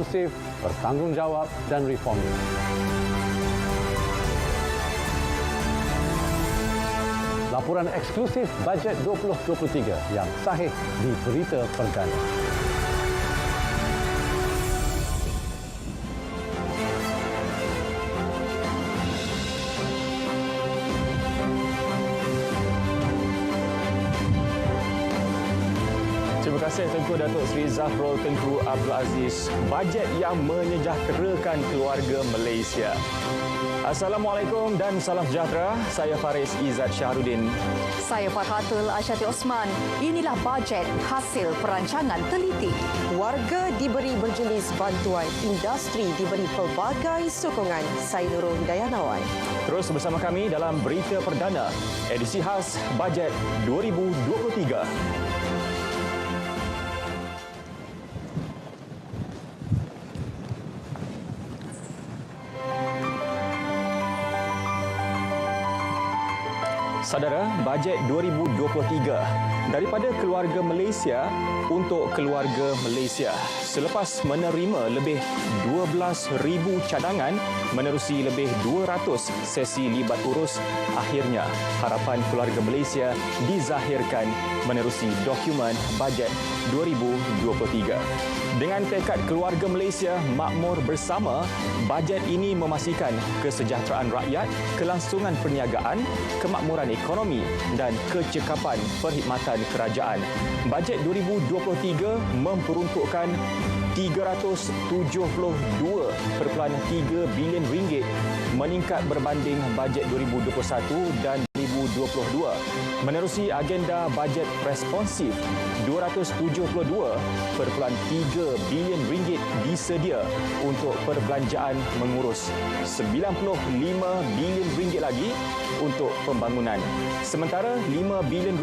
responsif, bertanggungjawab dan reformis. Laporan eksklusif Bajet 2023 yang sahih di Berita Perdana. Terima kasih Tengku Datuk Seri Zafrul Tengku Abdul Aziz. Bajet yang menyejahterakan keluarga Malaysia. Assalamualaikum dan salam sejahtera. Saya Faris Izzat Syahrudin. Saya Farhatul Asyati Osman. Inilah bajet hasil perancangan teliti. Warga diberi berjenis bantuan, industri diberi pelbagai sokongan. Saya Nurul Hidayah Nawai. Terus bersama kami dalam Berita Perdana, edisi khas Bajet 2023. Saudara, Bajet 2023 daripada keluarga Malaysia untuk keluarga Malaysia. Selepas menerima lebih 12,000 cadangan menerusi lebih 200 sesi libat urus, akhirnya harapan keluarga Malaysia dizahirkan menerusi dokumen Bajet 2023. Dengan tekad keluarga Malaysia makmur bersama, bajet ini memastikan kesejahteraan rakyat, kelangsungan perniagaan, kemakmuran ekonomi dan kecekapan perkhidmatan kerajaan. Bajet 2023 memperuntukkan RM372.3 bilion meningkat berbanding bajet 2021 dan 2022. Menerusi agenda bajet responsif, RM272.3 bilion disedia untuk perbelanjaan mengurus, RM95 bilion lagi untuk pembangunan. Sementara RM5 bilion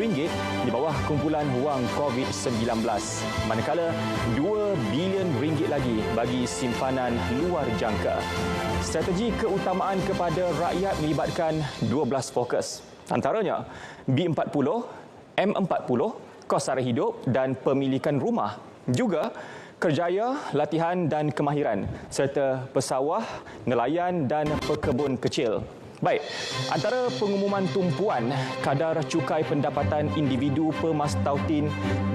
di bawah kumpulan wang COVID-19. Manakala RM2 bilion lagi bagi simpanan luar jangka. Strategi keutamaan kepada rakyat melibatkan 12 fokus. Antaranya B40, M40, kos sara hidup dan pemilikan rumah. Juga kerjaya, latihan dan kemahiran serta pesawah, nelayan dan pekebun kecil. Baik, antara pengumuman tumpuan, kadar cukai pendapatan individu per mas tautin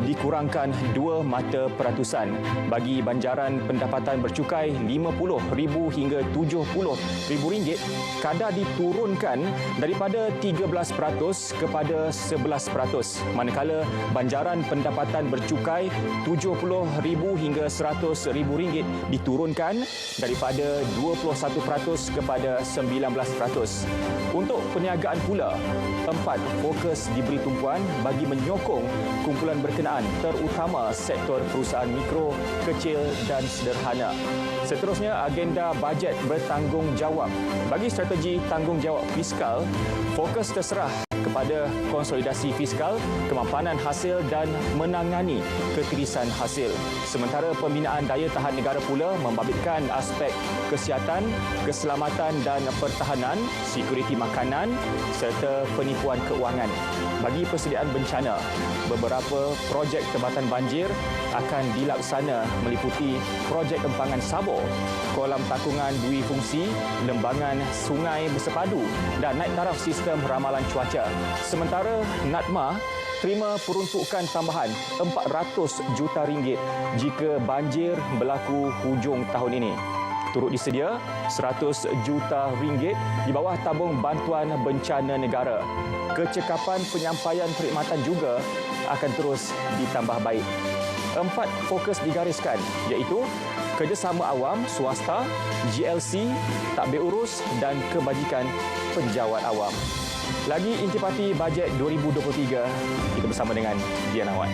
dikurangkan 2 mata peratusan. Bagi banjaran pendapatan bercukai RM50,000 hingga RM70,000, kadar diturunkan daripada 13% kepada 11%. Manakala banjaran pendapatan bercukai RM70,000 hingga RM100,000 diturunkan daripada 21% kepada 19%. Untuk perniagaan pula, 4 fokus diberi tumpuan bagi menyokong kumpulan berkenaan, terutama sektor perusahaan mikro, kecil dan sederhana. Seterusnya, agenda bajet bertanggungjawab. Bagi strategi tanggungjawab fiskal, fokus terserah kepada konsolidasi fiskal, kemapanan hasil dan menangani ketirisan hasil. Sementara pembinaan daya tahan negara pula membabitkan aspek kesihatan, keselamatan dan pertahanan, sekuriti makanan serta penipuan keuangan. Bagi persediaan bencana, beberapa projek tempatan banjir akan dilaksana meliputi projek empangan sabur, kolam takungan dui fungsi, lembangan sungai bersepadu dan naik taraf sistem ramalan cuaca. Sementara NADMA terima peruntukan tambahan RM400 juta jika banjir berlaku hujung tahun ini. Turut disedia RM100 juta di bawah tabung bantuan bencana negara. Kecekapan penyampaian perkhidmatan juga akan terus ditambah baik. 4 fokus digariskan iaitu kerjasama awam, swasta, GLC, tadbir urus dan kebajikan penjawat awam. Lagi intipati bajet 2023, kita bersama dengan Diana Wan.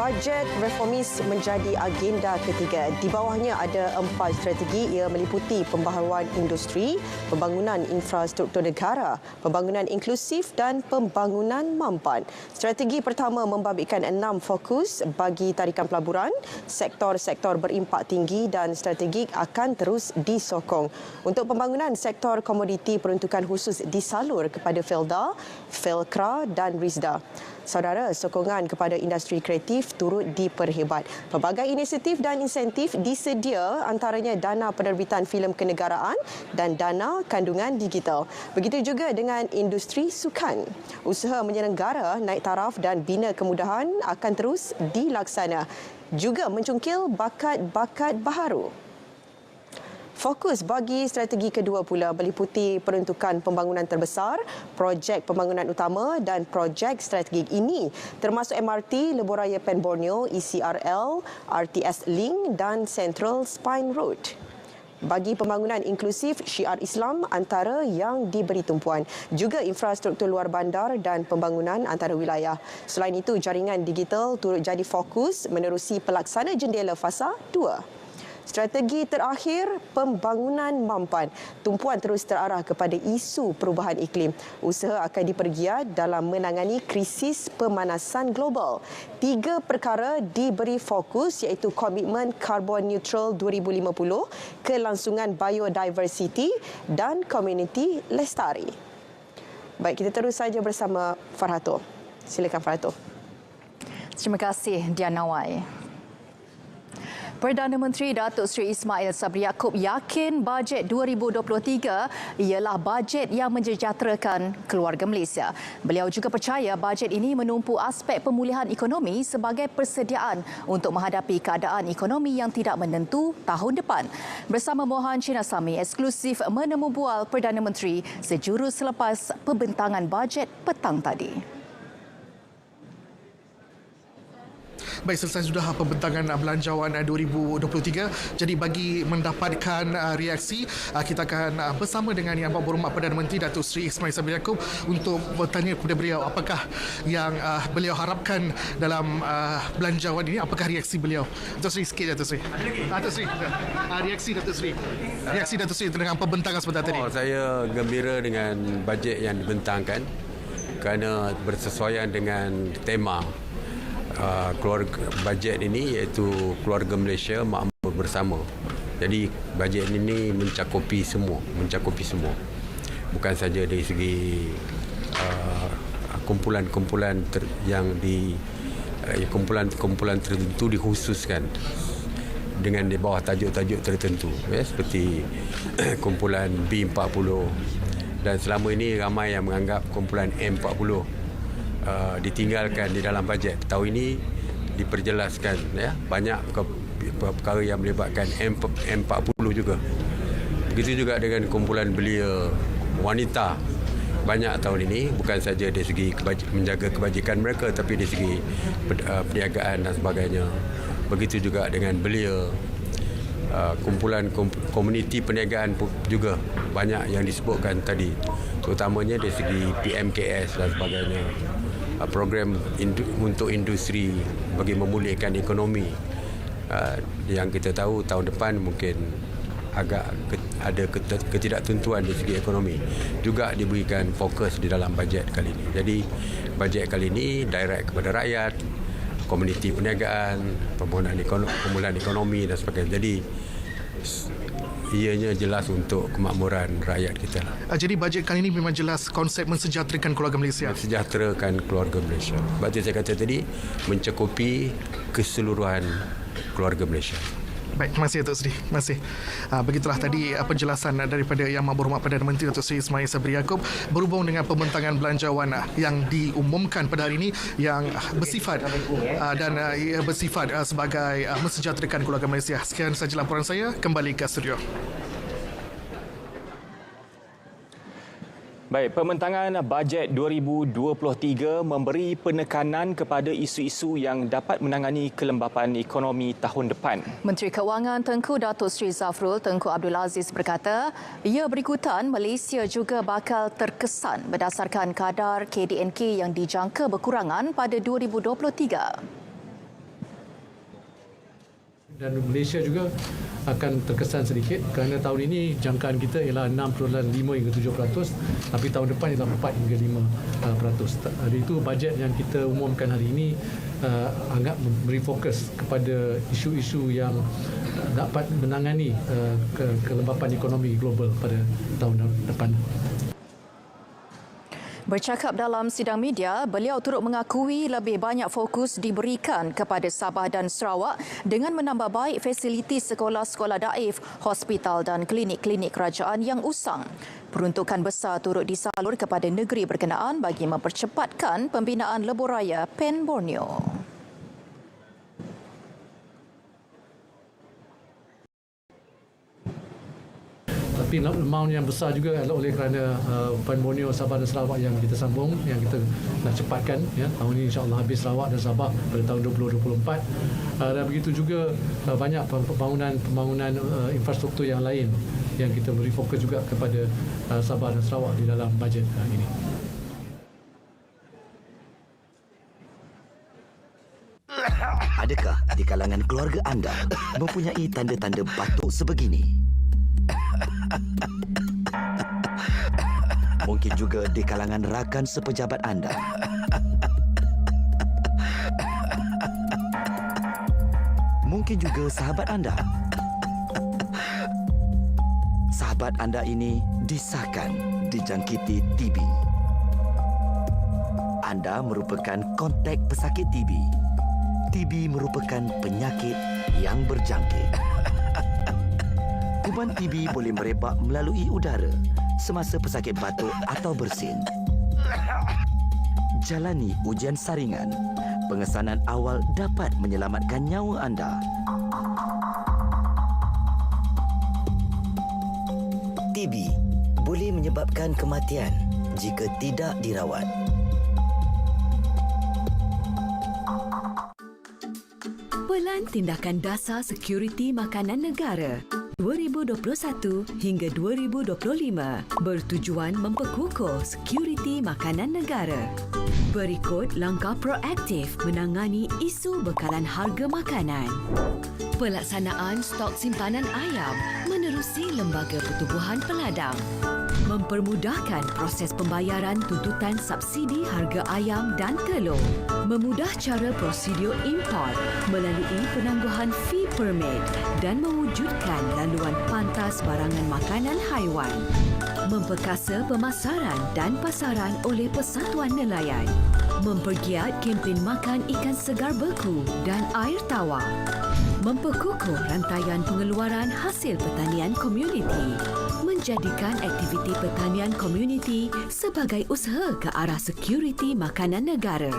Bajet reformis menjadi agenda ketiga. Di bawahnya ada 4 strategi. Ia meliputi pembaharuan industri, pembangunan infrastruktur negara, pembangunan inklusif dan pembangunan mampan. Strategi pertama membabitkan 6 fokus bagi tarikan pelaburan, sektor-sektor berimpak tinggi dan strategik akan terus disokong. Untuk pembangunan sektor komoditi, peruntukan khusus disalur kepada Felda, Felkra dan Rizda. Saudara, sokongan kepada industri kreatif turut diperhebat. Pelbagai inisiatif dan insentif disedia, antaranya dana penerbitan filem kenegaraan dan dana kandungan digital. Begitu juga dengan industri sukan. Usaha menyelenggara, naik taraf dan bina kemudahan akan terus dilaksana. Juga mencungkil bakat-bakat baharu. Fokus bagi strategi kedua pula meliputi peruntukan pembangunan terbesar, projek pembangunan utama dan projek strategik ini termasuk MRT Lebuh Raya Pen Borneo, ECRL, RTS Link dan Central Spine Road. Bagi pembangunan inklusif, syiar Islam antara yang diberi tumpuan. Juga infrastruktur luar bandar dan pembangunan antara wilayah. Selain itu, jaringan digital turut jadi fokus menerusi pelaksana jendela fasa 2. Strategi terakhir, pembangunan mampan. Tumpuan terus terarah kepada isu perubahan iklim. Usaha akan dipergiat dalam menangani krisis pemanasan global. 3 perkara diberi fokus iaitu komitmen karbon neutral 2050, kelangsungan biodiversity dan komuniti lestari. Baik, kita terus saja bersama Farhato. Silakan Farhato. Terima kasih Diana Wai. Perdana Menteri Datuk Seri Ismail Sabri Yaakob yakin bajet 2023 ialah bajet yang mensejahterakan keluarga Malaysia. Beliau juga percaya bajet ini menumpu aspek pemulihan ekonomi sebagai persediaan untuk menghadapi keadaan ekonomi yang tidak menentu tahun depan. Bersama Mohan Chinasamy, eksklusif menemu bual Perdana Menteri sejurus selepas pembentangan bajet petang tadi. Baik, selesai sudah pembentangan belanjawan 2023. Jadi bagi mendapatkan reaksi, kita akan bersama dengan Yang Berhormat Perdana Menteri Datuk Seri Ismail Sabri Yaakob untuk bertanya kepada beliau apakah yang beliau harapkan dalam belanjawan ini, apakah reaksi beliau. Datuk Seri, sikit Datuk Seri. Datuk Seri, reaksi Datuk Seri. Reaksi Datuk Seri dengan pembentangan sebentar tadi. Saya gembira dengan bajet yang dibentangkan kerana bersesuaian dengan tema keluarga bajet ini, iaitu keluarga Malaysia makmur bersama. Jadi bajet ini mencakupi semua, bukan saja dari segi kumpulan-kumpulan kumpulan tertentu dikhususkan dengan di bawah tajuk-tajuk tertentu, seperti kumpulan B40, dan selama ini ramai yang menganggap kumpulan M40 ditinggalkan di dalam bajet. Tahun ini diperjelaskan, banyak perkara yang melibatkan M40 juga. Begitu juga dengan kumpulan belia wanita, banyak tahun ini, bukan saja dari segi menjaga kebajikan mereka, tapi dari segi perniagaan dan sebagainya. Begitu juga dengan belia kumpulan komuniti perniagaan juga banyak yang disebutkan tadi, terutamanya dari segi PMKS dan sebagainya. Program untuk industri bagi memulihkan ekonomi, yang kita tahu tahun depan mungkin agak ada ketidaktentuan dari segi ekonomi, juga diberikan fokus di dalam bajet kali ini. Jadi bajet kali ini direct kepada rakyat, komuniti perniagaan, pemulihan ekonomi dan sebagainya. Jadi ianya jelas untuk kemakmuran rakyat kita. Jadi bajet kali ini memang jelas konsep mensejahterakan keluarga Malaysia. Mensejahterakan keluarga Malaysia. Sebab itu saya kata tadi, mencakupi keseluruhan keluarga Malaysia. Baik, terima kasih Datuk Seri. Terima kasih. Begitulah tadi penjelasan daripada Yang Berhormat Perdana Menteri Datuk Seri Ismail Sabri Yaakob berhubung dengan pembentangan belanjawan yang diumumkan pada hari ini, yang bersifat bersifat sebagai mensejahterakan keluarga Malaysia. Sekian sahaja laporan saya. Kembali ke studio. Baik, pembentangan bajet 2023 memberi penekanan kepada isu-isu yang dapat menangani kelembapan ekonomi tahun depan. Menteri Keuangan Tengku Datuk Seri Zafrul Tengku Abdul Aziz berkata, ia berikutan Malaysia juga bakal terkesan berdasarkan kadar KDNK yang dijangka berkurangan pada 2023. Dan Malaysia juga akan terkesan sedikit kerana tahun ini jangkaan kita ialah 6.5 hingga 7%, tapi tahun depan ialah 4 hingga 5%. Jadi itu bajet yang kita umumkan hari ini anggap memberi fokus kepada isu-isu yang dapat menangani kelembapan ekonomi global pada tahun depan. Bercakap dalam sidang media, beliau turut mengakui lebih banyak fokus diberikan kepada Sabah dan Sarawak dengan menambah baik fasiliti sekolah-sekolah daif, hospital dan klinik-klinik kerajaan yang usang. Peruntukan besar turut disalur kepada negeri berkenaan bagi mempercepatkan pembinaan lebuh raya Pen Borneo. Tapi amount yang besar juga adalah oleh kerana Pen Borneo, Sabah dan Sarawak yang kita sambung, yang kita nak cepatkan. Ya. Tahun ini insyaAllah habis Sarawak dan Sabah pada tahun 2024. Dan begitu juga banyak pembangunan infrastruktur yang lain yang kita beri fokus juga kepada Sabah dan Sarawak di dalam bajet ini. Adakah di kalangan keluarga anda mempunyai tanda-tanda batuk sebegini? Mungkin juga di kalangan rakan sepejabat anda. Mungkin juga sahabat anda. Sahabat anda ini disahkan dijangkiti TB. Anda merupakan kontak pesakit TB. TB merupakan penyakit yang berjangkit. Kuman TB boleh merebak melalui udara semasa pesakit batuk atau bersin. Jalani ujian saringan. Pengesanan awal dapat menyelamatkan nyawa anda. TB boleh menyebabkan kematian jika tidak dirawat. Pelan Tindakan Dasar Sekuriti Makanan Negara 2021 hingga 2025 bertujuan memperkukuh sekuriti makanan negara. Berikut langkah proaktif menangani isu bekalan harga makanan. Pelaksanaan stok simpanan ayam menerusi Lembaga Pertubuhan Peladang. Mempermudahkan proses pembayaran tuntutan subsidi harga ayam dan telur. Memudah cara prosedur import melalui penangguhan fee permit dan mewujudkan laluan pantas barangan makanan haiwan. Memperkasa pemasaran dan pasaran oleh Persatuan Nelayan. Mempergiat kempen makan ikan segar beku dan air tawar. Memperkukuh rantaian pengeluaran hasil pertanian komuniti. Menjadikan aktiviti pertanian komuniti sebagai usaha ke arah sekuriti makanan negara.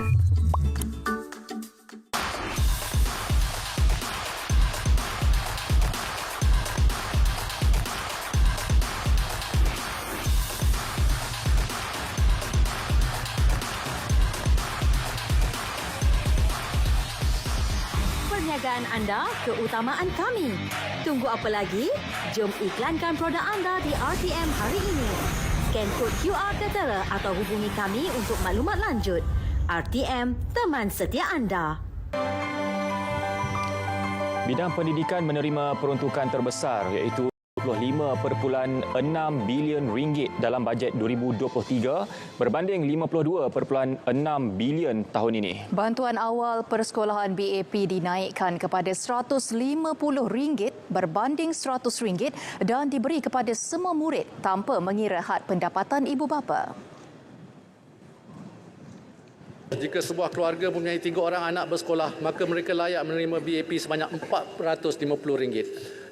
Perniagaan anda keutamaan kami. Tunggu apa lagi? Jom iklankan produk anda di RTM hari ini. Scan kod QR Ketela atau hubungi kami untuk maklumat lanjut. RTM, teman setia anda. Bidang pendidikan menerima peruntukan terbesar iaitu RM25.6 bilion dalam bajet 2023 berbanding RM52.6 bilion tahun ini. Bantuan awal persekolahan BAP dinaikkan kepada RM150 berbanding RM100 dan diberi kepada semua murid tanpa mengira had pendapatan ibu bapa. Jika sebuah keluarga mempunyai 3 orang anak bersekolah, maka mereka layak menerima BAP sebanyak RM450.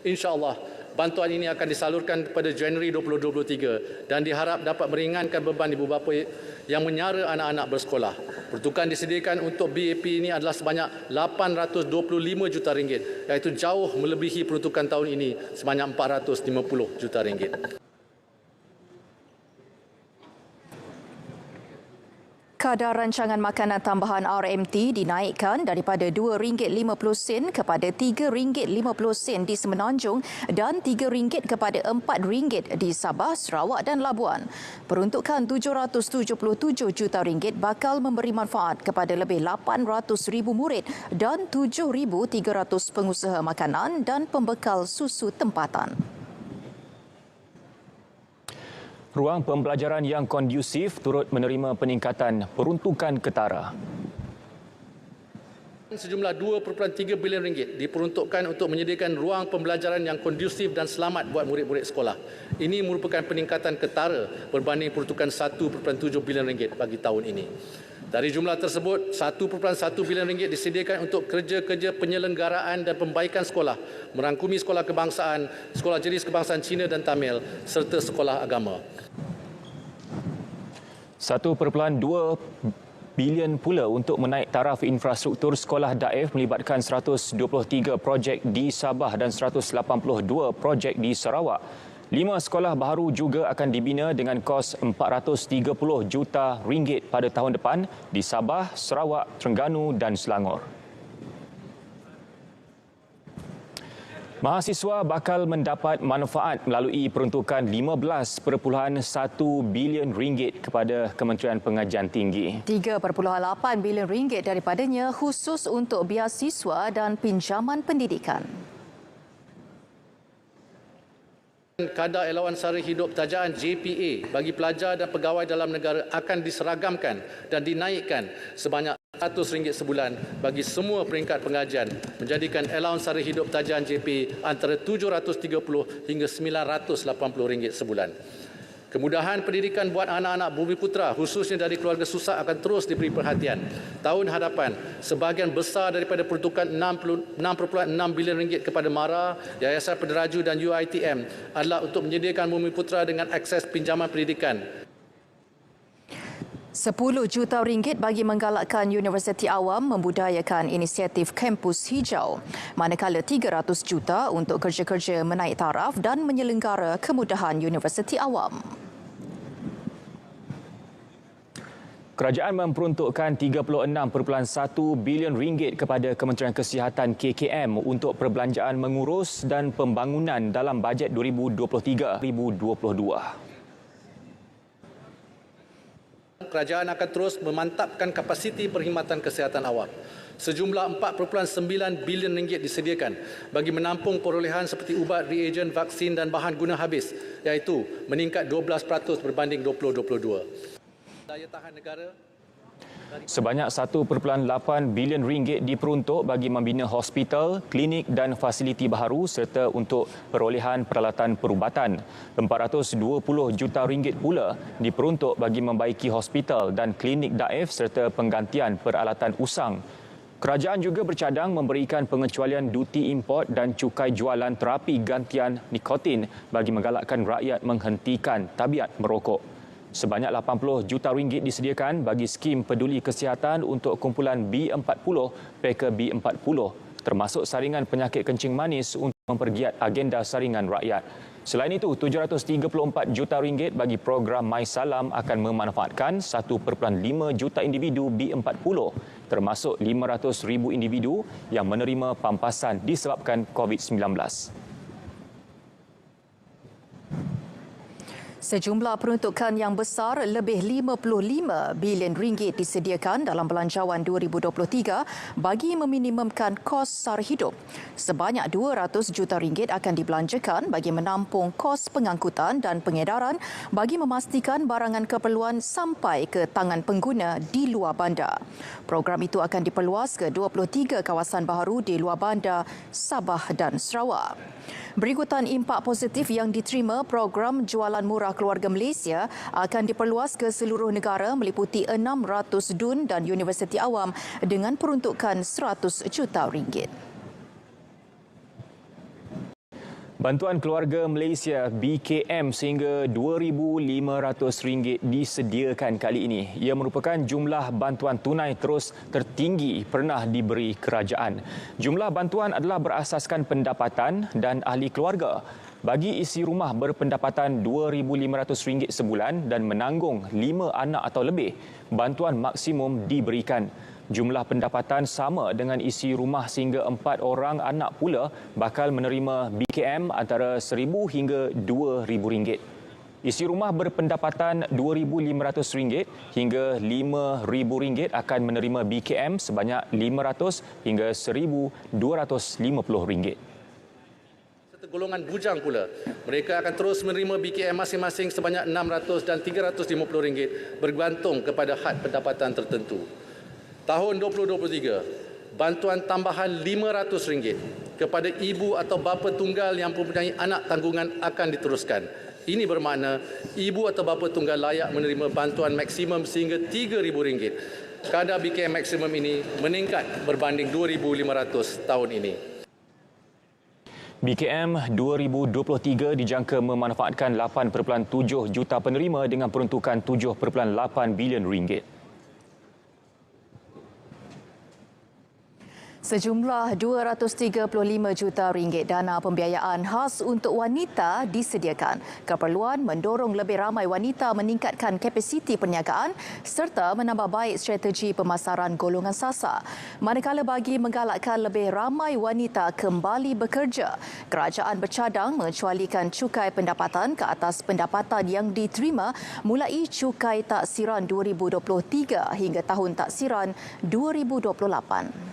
InsyaAllah, bantuan ini akan disalurkan pada Januari 2023 dan diharap dapat meringankan beban ibu bapa yang menyara anak-anak bersekolah. Peruntukan disediakan untuk BAP ini adalah sebanyak RM825 juta, iaitu jauh melebihi peruntukan tahun ini sebanyak RM450 juta. Kadar rancangan makanan tambahan RMT dinaikkan daripada RM2.50 kepada RM3.50 di Semenanjung dan RM3 kepada RM4 di Sabah, Sarawak dan Labuan. Peruntukan RM777 juta bakal memberi manfaat kepada lebih 800,000 murid dan 7,300 pengusaha makanan dan pembekal susu tempatan. Ruang pembelajaran yang kondusif turut menerima peningkatan peruntukan ketara. Sejumlah RM2.3 bilion diperuntukkan untuk menyediakan ruang pembelajaran yang kondusif dan selamat buat murid-murid sekolah. Ini merupakan peningkatan ketara berbanding peruntukan RM1.7 bilion bagi tahun ini. Dari jumlah tersebut, RM1.1 bilion disediakan untuk kerja-kerja penyelenggaraan dan pembaikan sekolah, merangkumi sekolah kebangsaan, sekolah jenis kebangsaan Cina dan Tamil serta sekolah agama. RM1.2 bilion pula untuk menaik taraf infrastruktur sekolah daif melibatkan 123 projek di Sabah dan 182 projek di Sarawak. 5 sekolah baharu juga akan dibina dengan kos RM430 juta pada tahun depan di Sabah, Sarawak, Terengganu dan Selangor. Mahasiswa bakal mendapat manfaat melalui peruntukan RM15.1 bilion kepada Kementerian Pengajian Tinggi. RM3.8 bilion daripadanya khusus untuk biasiswa dan pinjaman pendidikan. Kadar elawan sara hidup tajaan JPA bagi pelajar dan pegawai dalam negara akan diseragamkan dan dinaikkan sebanyak RM100 sebulan bagi semua peringkat pengajian, menjadikan elawan sara hidup tajaan JPA antara RM730 hingga RM980 sebulan. Kemudahan pendidikan buat anak-anak Bumiputera, khususnya dari keluarga susah, akan terus diberi perhatian. Tahun hadapan, sebahagian besar daripada peruntukan RM6.6 bilion kepada MARA, Yayasan Penderaju dan UiTM adalah untuk menyediakan Bumiputera dengan akses pinjaman pendidikan. RM10 juta bagi menggalakkan Universiti Awam membudayakan inisiatif Kampus Hijau, manakala RM300 juta untuk kerja-kerja menaik taraf dan menyelenggara kemudahan Universiti Awam. Kerajaan memperuntukkan RM36.1 bilion kepada Kementerian Kesihatan KKM untuk perbelanjaan mengurus dan pembangunan dalam bajet 2023-2022. Kerajaan akan terus memantapkan kapasiti perkhidmatan kesihatan awam. Sejumlah RM4.9 bilion disediakan bagi menampung perolehan seperti ubat, reagen, vaksin dan bahan guna habis, iaitu meningkat 12% berbanding 2022. Daya tahan negara sebanyak RM1.8 bilion diperuntuk bagi membina hospital, klinik dan fasiliti baharu serta untuk perolehan peralatan perubatan. RM420 juta pula diperuntuk bagi membaiki hospital dan klinik daif serta penggantian peralatan usang. Kerajaan juga bercadang memberikan pengecualian duti import dan cukai jualan terapi gantian nikotin bagi menggalakkan rakyat menghentikan tabiat merokok. Sebanyak RM80 juta disediakan bagi skim peduli kesihatan untuk kumpulan B40 peka B40 termasuk saringan penyakit kencing manis untuk mempergiat agenda saringan rakyat. Selain itu, RM734 juta bagi program MySalam akan memanfaatkan 1.5 juta individu B40 termasuk 500,000 individu yang menerima pampasan disebabkan COVID-19. Sejumlah peruntukan yang besar lebih RM55 bilion disediakan dalam belanjawan 2023 bagi meminimumkan kos sara hidup. Sebanyak RM200 juta akan dibelanjakan bagi menampung kos pengangkutan dan pengedaran bagi memastikan barangan keperluan sampai ke tangan pengguna di luar bandar. Program itu akan diperluas ke 23 kawasan baharu di luar bandar Sabah dan Sarawak. Berikutan impak positif yang diterima, program jualan murah keluarga Malaysia akan diperluas ke seluruh negara meliputi 600 DUN dan Universiti Awam dengan peruntukan RM100 juta. Bantuan Keluarga Malaysia BKM sehingga RM2,500 disediakan kali ini. Ia merupakan jumlah bantuan tunai terus tertinggi pernah diberi kerajaan. Jumlah bantuan adalah berasaskan pendapatan dan ahli keluarga. Bagi isi rumah berpendapatan RM2,500 sebulan dan menanggung 5 anak atau lebih, bantuan maksimum diberikan. Jumlah pendapatan sama dengan isi rumah sehingga 4 orang anak pula bakal menerima BKM antara RM1,000 hingga RM2,000. Isi rumah berpendapatan RM2,500 hingga RM5,000 akan menerima BKM sebanyak RM500 hingga RM1,250. Serta golongan bujang pula, mereka akan terus menerima BKM masing-masing sebanyak RM600 dan RM350 bergantung kepada had pendapatan tertentu. Tahun 2023, bantuan tambahan RM500 kepada ibu atau bapa tunggal yang mempunyai anak tanggungan akan diteruskan. Ini bermakna ibu atau bapa tunggal layak menerima bantuan maksimum sehingga RM3,000. Kadar BKM maksimum ini meningkat berbanding RM2,500 tahun ini. BKM 2023 dijangka memanfaatkan 8.7 juta penerima dengan peruntukan RM7.8 bilion. Sejumlah RM235 juta dana pembiayaan khas untuk wanita disediakan. Keperluan mendorong lebih ramai wanita meningkatkan kapasiti perniagaan serta menambah baik strategi pemasaran golongan sasar. Manakala bagi menggalakkan lebih ramai wanita kembali bekerja, kerajaan bercadang mengecualikan cukai pendapatan ke atas pendapatan yang diterima mulai cukai taksiran 2023 hingga tahun taksiran 2028.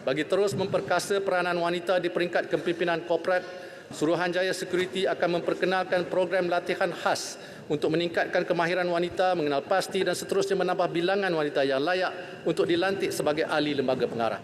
Bagi terus memperkasa peranan wanita di peringkat kepimpinan korporat, Suruhanjaya Security akan memperkenalkan program latihan khas untuk meningkatkan kemahiran wanita, mengenal pasti dan seterusnya menambah bilangan wanita yang layak untuk dilantik sebagai ahli lembaga pengarah.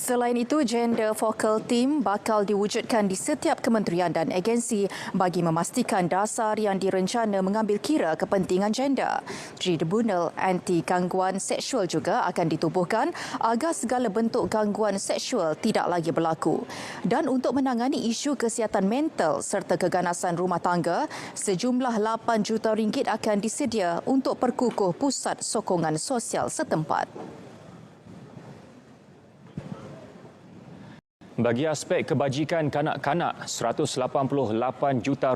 Selain itu, Gender Focal Team bakal diwujudkan di setiap kementerian dan agensi bagi memastikan dasar yang direncana mengambil kira kepentingan gender. Tribunal Anti Gangguan Seksual juga akan ditubuhkan agar segala bentuk gangguan seksual tidak lagi berlaku. Dan untuk menangani isu kesihatan mental serta keganasan rumah tangga, sejumlah RM8 juta akan disedia untuk perkukuh pusat sokongan sosial setempat. Bagi aspek kebajikan kanak-kanak, RM188 juta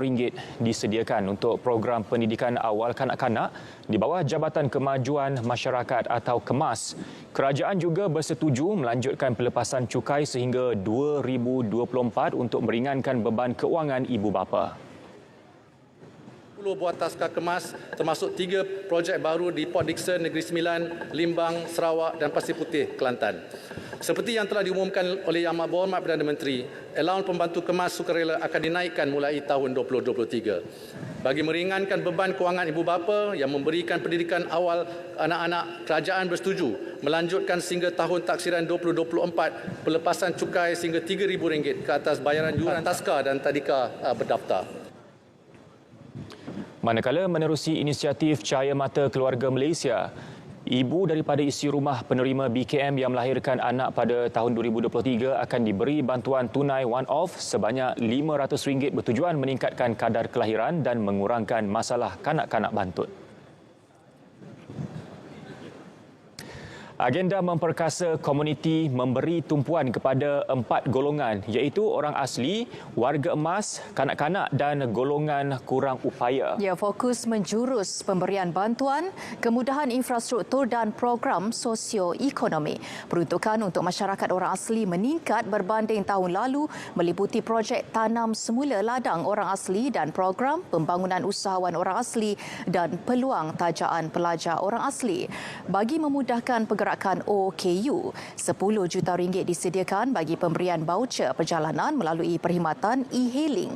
disediakan untuk program pendidikan awal kanak-kanak di bawah Jabatan Kemajuan Masyarakat atau KEMAS. Kerajaan juga bersetuju melanjutkan pelepasan cukai sehingga 2024 untuk meringankan beban keuangan ibu bapa. 10 buah taska kemas termasuk 3 projek baru di Port Dickson, Negeri Sembilan, Limbang, Sarawak dan Pasir Putih, Kelantan. Seperti yang telah diumumkan oleh Yang Berhormat Perdana Menteri, allowance pembantu kemas sukarela akan dinaikkan mulai tahun 2023. Bagi meringankan beban kewangan ibu bapa yang memberikan pendidikan awal anak-anak, kerajaan bersetuju melanjutkan sehingga tahun taksiran 2024 pelepasan cukai sehingga RM3,000 ke atas bayaran yuran taska dan tadika berdaftar. Manakala menerusi inisiatif Cahaya Mata Keluarga Malaysia, ibu daripada isi rumah penerima BKM yang melahirkan anak pada tahun 2023 akan diberi bantuan tunai one-off sebanyak RM500 bertujuan meningkatkan kadar kelahiran dan mengurangkan masalah kanak-kanak bantut. Agenda memperkasa komuniti memberi tumpuan kepada 4 golongan iaitu orang asli, warga emas, kanak-kanak dan golongan kurang upaya. Ia fokus menjurus pemberian bantuan, kemudahan infrastruktur dan program sosioekonomi. Peruntukan untuk masyarakat orang asli meningkat berbanding tahun lalu meliputi projek tanam semula ladang orang asli dan program pembangunan usahawan orang asli dan peluang tajaan pelajar orang asli. Bagi memudahkan pergerakan OKU, RM10 juta disediakan bagi pemberian baucer perjalanan melalui perkhidmatan e-hailing.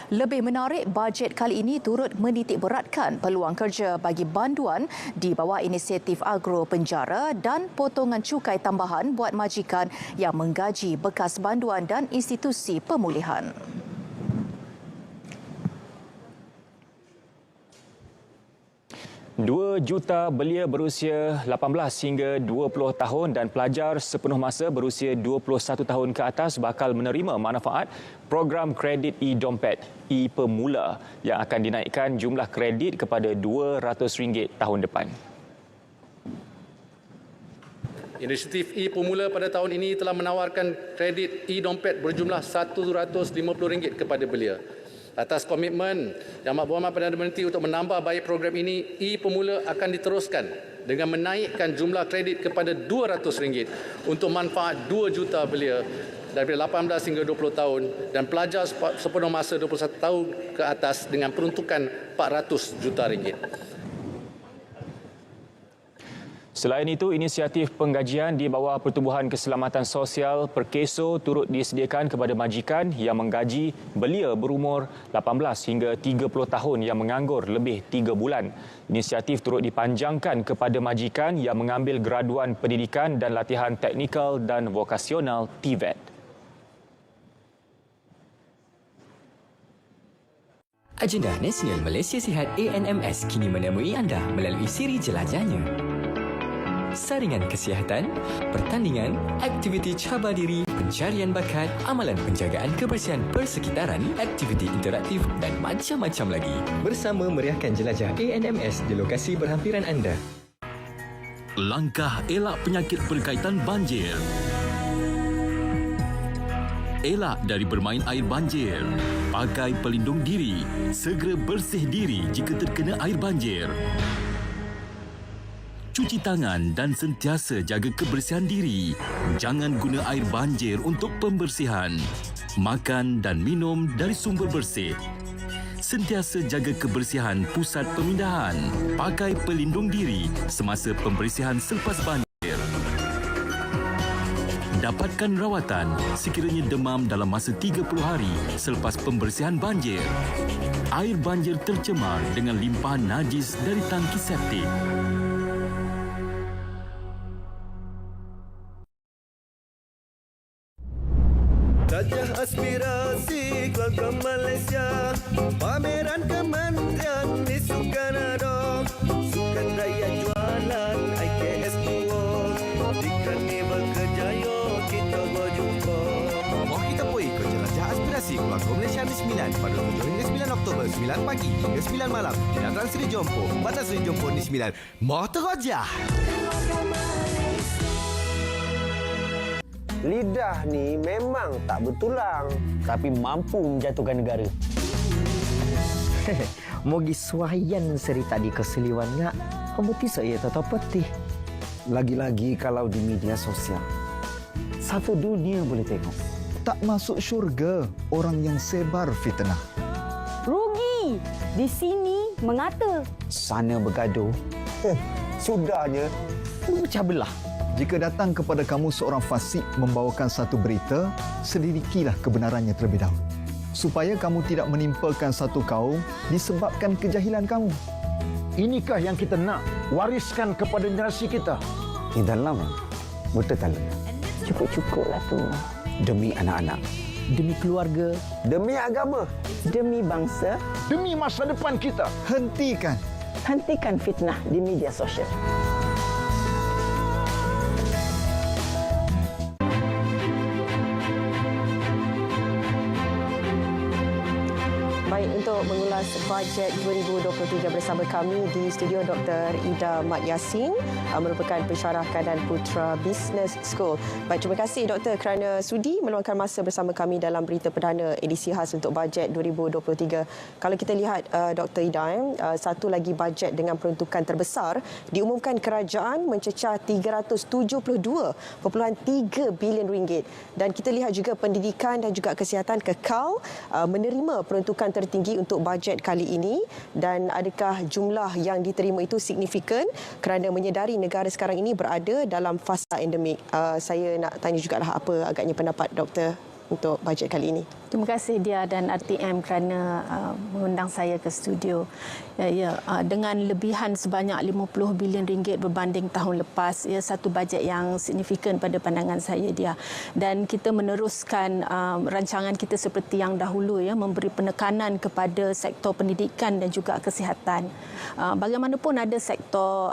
Lebih menarik, bajet kali ini turut menitikberatkan peluang kerja bagi banduan di bawah inisiatif Agro Penjara dan potongan cukai tambahan buat majikan yang menggaji bekas banduan dan institusi pemulihan. 2 juta belia berusia 18 hingga 20 tahun dan pelajar sepenuh masa berusia 21 tahun ke atas bakal menerima manfaat program kredit e-Dompet e-Pemula yang akan dinaikkan jumlah kredit kepada RM200 tahun depan. Inisiatif e-Pemula pada tahun ini telah menawarkan kredit e-dompet berjumlah RM150 kepada belia. Atas komitmen Yang Berhormat Perdana Menteri untuk menambah baik program ini, e-Pemula akan diteruskan dengan menaikkan jumlah kredit kepada RM200 untuk manfaat 2 juta belia daripada 18 hingga 20 tahun dan pelajar sepenuh masa 21 tahun ke atas dengan peruntukan RM400 juta. Selain itu, inisiatif penggajian di bawah Pertubuhan Keselamatan Sosial Perkeso turut disediakan kepada majikan yang menggaji belia berumur 18 hingga 30 tahun yang menganggur lebih 3 bulan. Inisiatif turut dipanjangkan kepada majikan yang mengambil graduan pendidikan dan latihan teknikal dan vokasional TVET. Agenda Nasional Malaysia Sihat ANMS kini menemui anda melalui siri jelajahnya. Saringan kesihatan, pertandingan, aktiviti cabar diri, pencarian bakat, amalan penjagaan kebersihan persekitaran, aktiviti interaktif dan macam-macam lagi. Bersama meriahkan jelajah ANMS di lokasi berhampiran anda. Langkah elak penyakit berkaitan banjir. Elak dari bermain air banjir. Pakai pelindung diri. Segera bersih diri jika terkena air banjir. Cuci tangan dan sentiasa jaga kebersihan diri. Jangan guna air banjir untuk pembersihan. Makan dan minum dari sumber bersih. Sentiasa jaga kebersihan pusat pemindahan. Pakai pelindung diri semasa pembersihan selepas banjir. Dapatkan rawatan sekiranya demam dalam masa 30 hari selepas pembersihan banjir. Air banjir tercemar dengan limpahan najis dari tangki septik. Gajah aspirasi keluarga Malaysia, pameran kementerian di Sukanado, sukan raya jualan IKS Duo, di Karnival Kerjaya kita berjumpa. Mau kita pun ikut jelajah aspirasi keluarga Malaysia di 9 pada 7 hingga 9 Oktober 9 pagi hingga 9 malam di Dataran Seri Jompo, Batas Seri Jompo di 9. Mau terojah? Lidah ni memang tak bertulang, tapi mampu menjatuhkan negara. Mogi suayan seri tadi keseliwannya, pemutih saya tetap petih. Lagi-lagi kalau di media sosial, satu dunia boleh tengok. Tak masuk syurga orang yang sebar fitnah. Rugi, di sini mengata. Sana bergaduh, sudahnya memecah belah. Jika datang kepada kamu seorang fasik membawakan satu berita, selidikilah kebenarannya terlebih dahulu. Supaya kamu tidak menimpakan satu kaum disebabkan kejahilan kamu. Inikah yang kita nak wariskan kepada generasi kita? Di dalam betul tak? Cukup-cukuplah tu. Demi anak-anak. Demi keluarga. Demi agama. Demi bangsa. Demi masa depan kita. Hentikan fitnah di media sosial. Baik, untuk mengulas bajet 2023 bersama kami di studio Dr. Ida Mat Yassin, merupakan pensyarah keadaan Putra Business School. Baik, terima kasih Doktor kerana sudi meluangkan masa bersama kami dalam berita perdana edisi khas untuk bajet 2023. Kalau kita lihat Dr. Ida, satu lagi bajet dengan peruntukan terbesar diumumkan kerajaan mencecah RM372.3 bilion dan kita lihat juga pendidikan dan juga kesihatan kekal menerima peruntukan tertinggi untuk bajet kali ini. Dan adakah jumlah yang diterima itu signifikan kerana menyedari negara sekarang ini berada dalam fasa endemik? Saya nak tanya jugalah apa agaknya pendapat doktor untuk bajet kali ini. Terima kasih Dia dan RTM kerana mengundang saya ke studio. Dengan lebihan sebanyak RM50 bilion berbanding tahun lepas, satu bajet yang signifikan pada pandangan saya Dia. Dan kita meneruskan rancangan kita seperti yang dahulu, memberi penekanan kepada sektor pendidikan dan juga kesihatan. Bagaimanapun ada sektor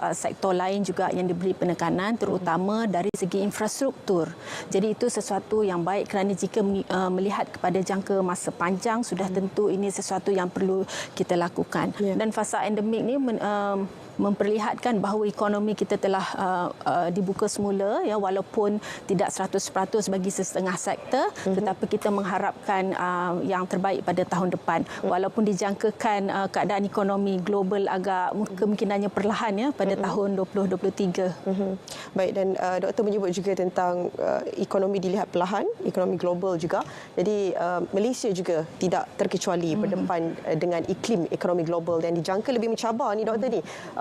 lain juga yang diberi penekanan, terutama dari segi infrastruktur. Jadi itu sesuatu yang baik kerana jika melihat kepada jangka masa panjang, sudah tentu ini sesuatu yang perlu kita lakukan. Dan fasa endemik ni memperlihatkan bahawa ekonomi kita telah dibuka semula, ya, walaupun tidak 100% bagi setengah sektor, tetapi kita mengharapkan yang terbaik pada tahun depan. Walaupun dijangkakan keadaan ekonomi global agak kemungkinannya perlahan, ya, pada tahun 2023. Baik, dan doktor menyebut juga tentang ekonomi dilihat perlahan, ekonomi global juga. Jadi Malaysia juga tidak terkecuali berdepan dengan iklim ekonomi global dan dijangka lebih mencabar ni doktor ni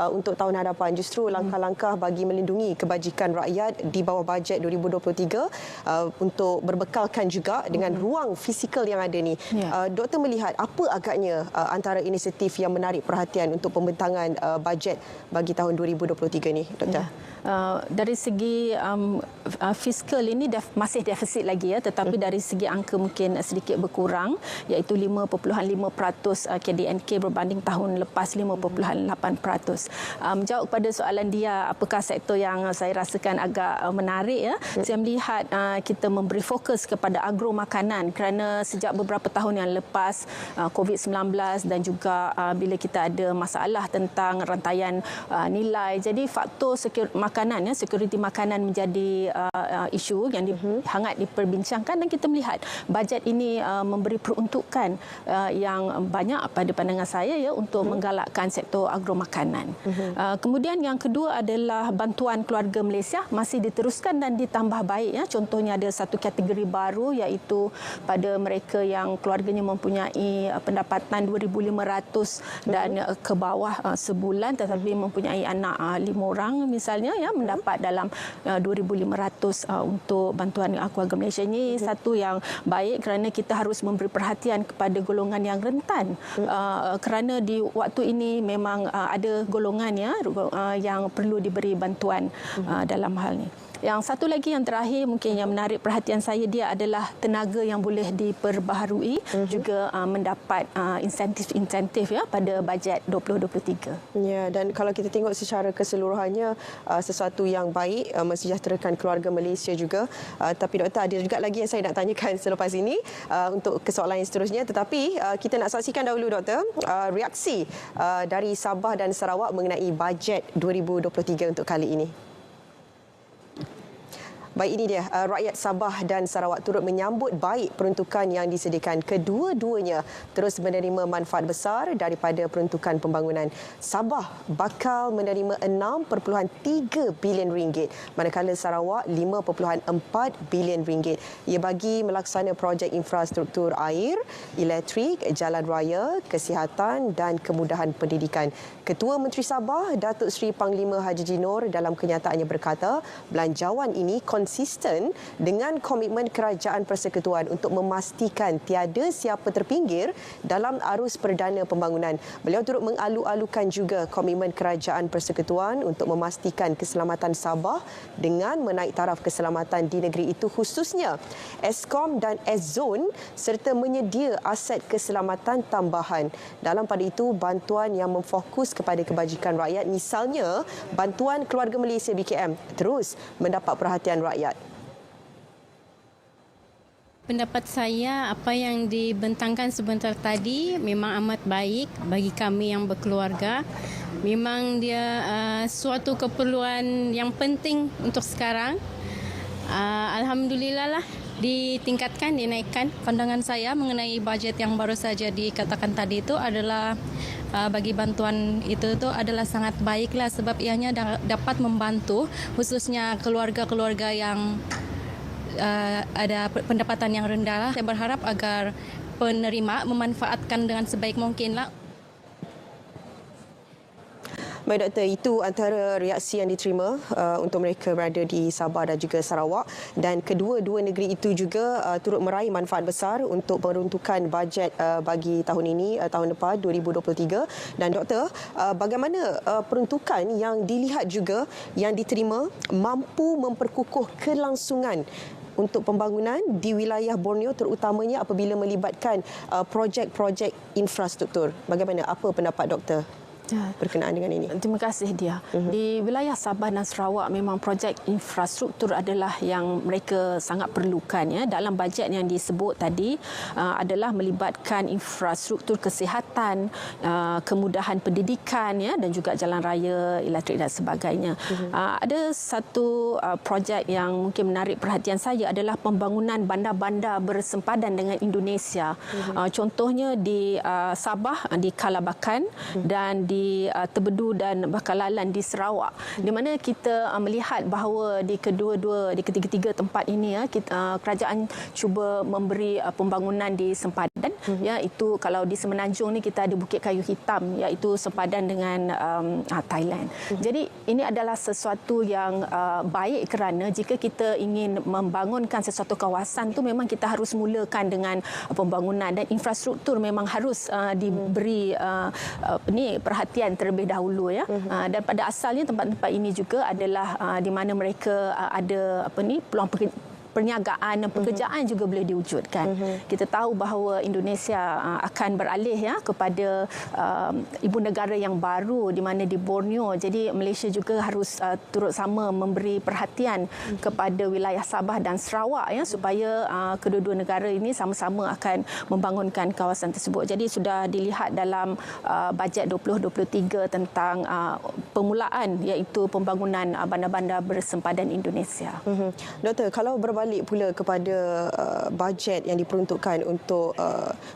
untuk tahun hadapan. Justru langkah-langkah bagi melindungi kebajikan rakyat di bawah bajet 2023 untuk berbekalkan juga dengan ruang fizikal yang ada ni. Doktor melihat apa agaknya antara inisiatif yang menarik perhatian untuk pembentangan bajet bagi tahun 2023 ni, doktor? Dari segi fiskal ini masih defisit lagi, ya, tetapi dari segi angka mungkin sedikit berkurang, iaitu 5.5% KDNK berbanding tahun lepas 5.8%. Menjawab kepada soalan dia, apakah sektor yang saya rasakan agak menarik, ya, saya melihat kita memberi fokus kepada agro makanan kerana sejak beberapa tahun yang lepas COVID-19 dan juga bila kita ada masalah tentang rantaian nilai, jadi faktor makanan, ya, security makanan menjadi isu yang hangat diperbincangkan, dan kita melihat bajet ini memberi peruntukan yang banyak pada pandangan saya, ya, untuk menggalakkan sektor agro makanan. Kemudian yang kedua adalah bantuan keluarga Malaysia masih diteruskan dan ditambah baik, ya. Contohnya ada satu kategori baru, iaitu pada mereka yang keluarganya mempunyai pendapatan 2,500 dan ke bawah sebulan, tetapi mempunyai anak 5 orang misalnya, ya, mendapat dalam 2,500 untuk bantuan keluarga Malaysia. Ini satu yang baik kerana kita harus memberi perhatian kepada golongan yang rentan, kerana di waktu ini memang ada golongan, ya, yang perlu diberi bantuan dalam hal ini. Yang satu lagi yang terakhir mungkin yang menarik perhatian saya, dia adalah tenaga yang boleh diperbaharui juga mendapat insentif-insentif, ya, pada bajet 2023. Ya, dan kalau kita tengok secara keseluruhannya sesuatu yang baik, mensejahterakan keluarga Malaysia juga. Tapi doktor, ada juga lagi yang saya nak tanyakan selepas ini untuk kesoalan yang seterusnya, tetapi kita nak saksikan dahulu, doktor, reaksi dari Sabah dan Sarawak mengenai bajet 2023 untuk kali ini. Baik, ini dia, rakyat Sabah dan Sarawak turut menyambut baik peruntukan yang disediakan. Kedua-duanya terus menerima manfaat besar daripada peruntukan pembangunan. Sabah bakal menerima 6.3 bilion ringgit, manakala Sarawak 5.4 bilion ringgit. Ia bagi melaksana projek infrastruktur air, elektrik, jalan raya, kesihatan dan kemudahan pendidikan. Ketua Menteri Sabah, Datuk Seri Panglima Haji Jinor, dalam kenyataannya berkata, belanjawan ini konsisten dengan komitmen Kerajaan Persekutuan untuk memastikan tiada siapa terpinggir dalam arus perdana pembangunan. Beliau turut mengalu-alukan juga komitmen Kerajaan Persekutuan untuk memastikan keselamatan Sabah dengan menaik taraf keselamatan di negeri itu, khususnya Eskom dan S-Zone, serta menyedia aset keselamatan tambahan. Dalam pada itu, bantuan yang memfokus kepada kebajikan rakyat, misalnya bantuan keluarga Malaysia BKM, terus mendapat perhatian rakyat. Pendapat saya, apa yang dibentangkan sebentar tadi memang amat baik bagi kami yang berkeluarga. Memang dia suatu keperluan yang penting untuk sekarang. Alhamdulillah lah, ditingkatkan, dinaikkan. Pandangan saya mengenai bajet yang baru saja dikatakan tadi itu adalah bagi bantuan itu adalah sangat baiklah, sebab ianya dapat membantu khususnya keluarga-keluarga yang ada pendapatan yang rendah. Saya berharap agar penerima memanfaatkan dengan sebaik mungkinlah. Baik, doktor, itu antara reaksi yang diterima untuk mereka berada di Sabah dan juga Sarawak, dan kedua-dua negeri itu juga turut meraih manfaat besar untuk peruntukan bajet bagi tahun ini, tahun depan 2023. Dan doktor, bagaimana peruntukan yang dilihat juga yang diterima mampu memperkukuh kelangsungan untuk pembangunan di wilayah Borneo, terutamanya apabila melibatkan projek-projek infrastruktur. Bagaimana, apa pendapat doktor? berkenaan dengan ini? Terima kasih dia. Di wilayah Sabah dan Sarawak memang projek infrastruktur adalah yang mereka sangat perlukan ya. Dalam bajet yang disebut tadi adalah melibatkan infrastruktur kesihatan, kemudahan pendidikan ya, dan juga jalan raya, elektrik dan sebagainya. Ada satu projek yang mungkin menarik perhatian saya adalah pembangunan bandar-bandar bersempadan dengan Indonesia. Contohnya di Sabah, di Kalabakan dan di Tebedu dan Bakallalan di Sarawak, di mana kita melihat bahawa di ketiga-tiga tempat ini ya, kerajaan cuba memberi pembangunan di sempadan ya. Itu kalau di Semenanjung ni kita ada Bukit Kayu Hitam, iaitu sempadan dengan Thailand. Jadi ini adalah sesuatu yang baik, kerana jika kita ingin membangunkan sesuatu kawasan tu memang kita harus mulakan dengan pembangunan, dan infrastruktur memang harus diberi perhatian terlebih dahulu ya. Dan pada asalnya tempat-tempat ini juga adalah di mana mereka ada peluang perniagaan dan pekerjaan juga boleh diwujudkan. Kita tahu bahawa Indonesia akan beralih ya kepada ibu negara yang baru di mana di Borneo. Jadi Malaysia juga harus turut sama memberi perhatian kepada wilayah Sabah dan Sarawak ya, supaya kedua-dua negara ini sama-sama akan membangunkan kawasan tersebut. Jadi sudah dilihat dalam bajet 2023 tentang permulaan iaitu pembangunan bandar-bandar bersempadan Indonesia. Doktor, kalau berbalik pula kepada bajet yang diperuntukkan untuk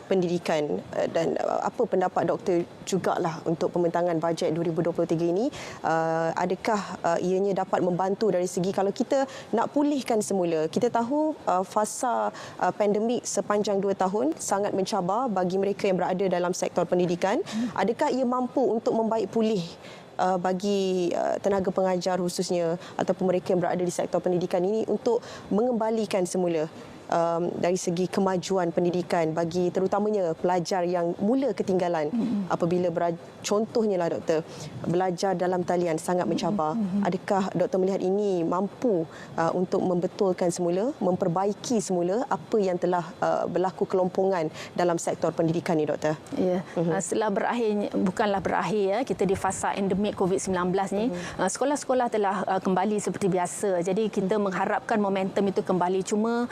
pendidikan, dan apa pendapat doktor jugalah untuk pembentangan bajet 2023 ini, adakah ianya dapat membantu dari segi kalau kita nak pulihkan semula? Kita tahu fasa pandemik sepanjang 2 tahun sangat mencabar bagi mereka yang berada dalam sektor pendidikan. Adakah ia mampu untuk membaik pulih bagi tenaga pengajar khususnya ataupun mereka yang berada di sektor pendidikan ini untuk mengembalikan semula dari segi kemajuan pendidikan bagi terutamanya pelajar yang mula ketinggalan apabila contohnya lah doktor, belajar dalam talian sangat mencabar. Adakah doktor melihat ini mampu untuk membetulkan semula, memperbaiki semula apa yang telah berlaku kelompongan dalam sektor pendidikan ni doktor? Ya, setelah bukanlah berakhir ya, kita di fasa endemik COVID-19 ni, sekolah-sekolah telah kembali seperti biasa. Jadi kita mengharapkan momentum itu kembali, cuma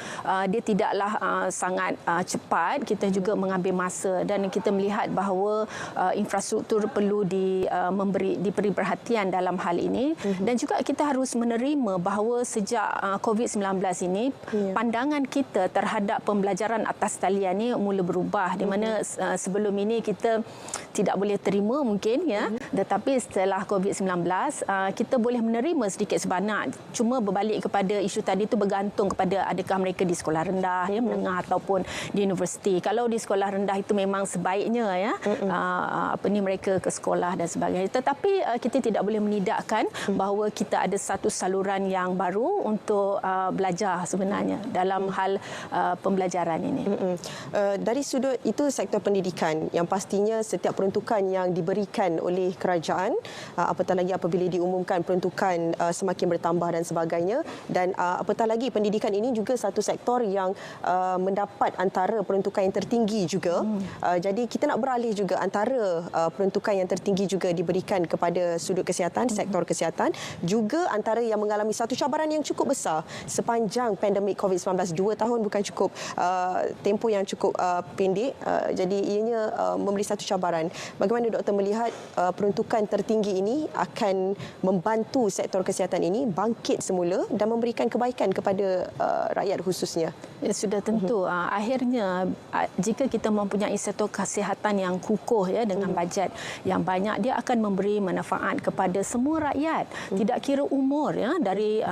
dia tidaklah sangat cepat. Kita juga mengambil masa, dan kita melihat bahawa infrastruktur perlu diberi perhatian dalam hal ini. Dan juga kita harus menerima bahawa sejak COVID-19 ini pandangan kita terhadap pembelajaran atas talian ini mula berubah, di mana sebelum ini kita tidak boleh terima mungkin ya, tetapi setelah COVID-19 kita boleh menerima sedikit sebanyak. Cuma berbalik kepada isu tadi itu bergantung kepada adakah mereka di sekolah rendah ya, menengah ataupun di universiti. Kalau di sekolah rendah itu memang sebaiknya ya mereka ke sekolah dan sebagainya. Tetapi kita tidak boleh menidakkan bahawa kita ada satu saluran yang baru untuk belajar sebenarnya dalam hal pembelajaran ini. Dari sudut itu sektor pendidikan yang pastinya setiap peruntukan yang diberikan oleh kerajaan, apatah lagi apabila diumumkan peruntukan semakin bertambah dan sebagainya, dan apatah lagi pendidikan ini juga satu sektor yang mendapat antara peruntukan yang tertinggi juga. Jadi kita nak beralih juga antara peruntukan yang tertinggi juga diberikan kepada sudut kesihatan, sektor kesihatan, juga antara yang mengalami satu cabaran yang cukup besar sepanjang pandemik COVID-19. 2 tahun bukan cukup tempoh yang cukup pendek, jadi ianya memberi satu cabaran. Bagaimana doktor melihat peruntukan tertinggi ini akan membantu sektor kesihatan ini bangkit semula dan memberikan kebaikan kepada rakyat khususnya? Ya, sudah tentu. Akhirnya jika kita mempunyai sektor kesihatan yang kukuh ya, dengan bajet yang banyak, dia akan memberi manfaat kepada semua rakyat, tidak kira umur ya, dari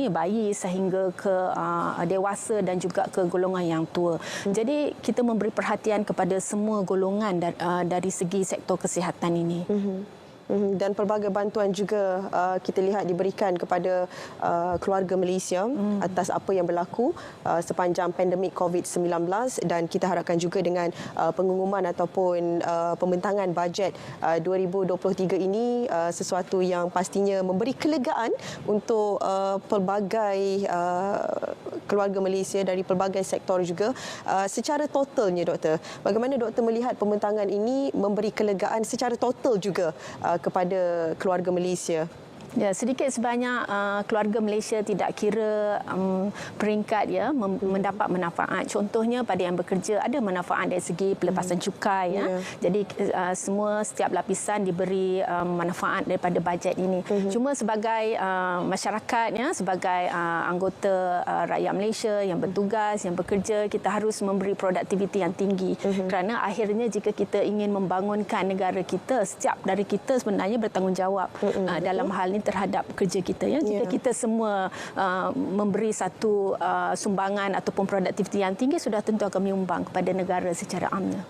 bayi sehingga ke dewasa dan juga ke golongan yang tua. Jadi kita memberi perhatian kepada semua golongan dari segi sektor kesihatan ini. Dan pelbagai bantuan juga kita lihat diberikan kepada keluarga Malaysia atas apa yang berlaku sepanjang pandemik COVID-19, dan kita harapkan juga dengan pengumuman ataupun pembentangan bajet 2023 ini sesuatu yang pastinya memberi kelegaan untuk pelbagai keluarga Malaysia dari pelbagai sektor juga. Secara totalnya, Doktor, bagaimana Doktor melihat pembentangan ini memberi kelegaan secara total juga kepada keluarga Malaysia? Ya, sedikit sebanyak keluarga Malaysia tidak kira peringkat ya mendapat manfaat. Contohnya pada yang bekerja ada manfaat dari segi pelepasan cukai ya. Jadi semua setiap lapisan diberi manfaat daripada bajet ini. Cuma sebagai masyarakat ya, sebagai anggota rakyat Malaysia yang bertugas, yang bekerja, kita harus memberi produktiviti yang tinggi. Kerana akhirnya jika kita ingin membangunkan negara kita, setiap dari kita sebenarnya bertanggungjawab dalam hal ini terhadap kerja kita ya. Jika kita semua memberi satu sumbangan ataupun produktiviti yang tinggi, sudah tentu akan menyumbang kepada negara secara amnya.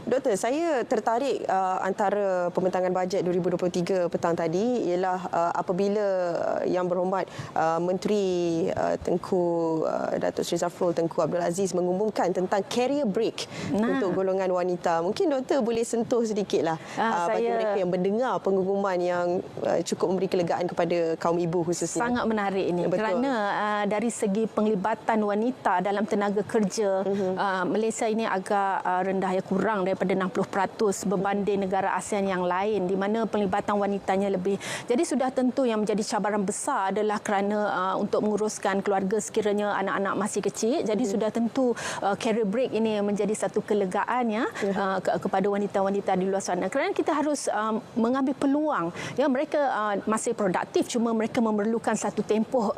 Doktor, saya tertarik antara pembentangan bajet 2023 petang tadi ialah apabila Yang Berhormat Menteri Tengku Datuk Seri Zafrul Tengku Abdul Aziz mengumumkan tentang career break untuk golongan wanita. Mungkin Doktor boleh sentuh sedikitlah bagi mereka yang mendengar pengumuman yang cukup memberi kelegaan kepada kaum ibu khususnya. Sangat menarik ini. Betul. Kerana dari segi penglibatan wanita dalam tenaga kerja, Malaysia ini agak rendah, ya, kurang daripada 60% berbanding negara ASEAN yang lain di mana penglibatan wanitanya lebih. Jadi sudah tentu yang menjadi cabaran besar adalah kerana untuk menguruskan keluarga sekiranya anak-anak masih kecil. Jadi sudah tentu career break ini menjadi satu kelegaan ya kepada wanita-wanita di luar sana. Kerana kita harus mengambil peluang. Ya, mereka masih produktif, cuma mereka memerlukan satu tempoh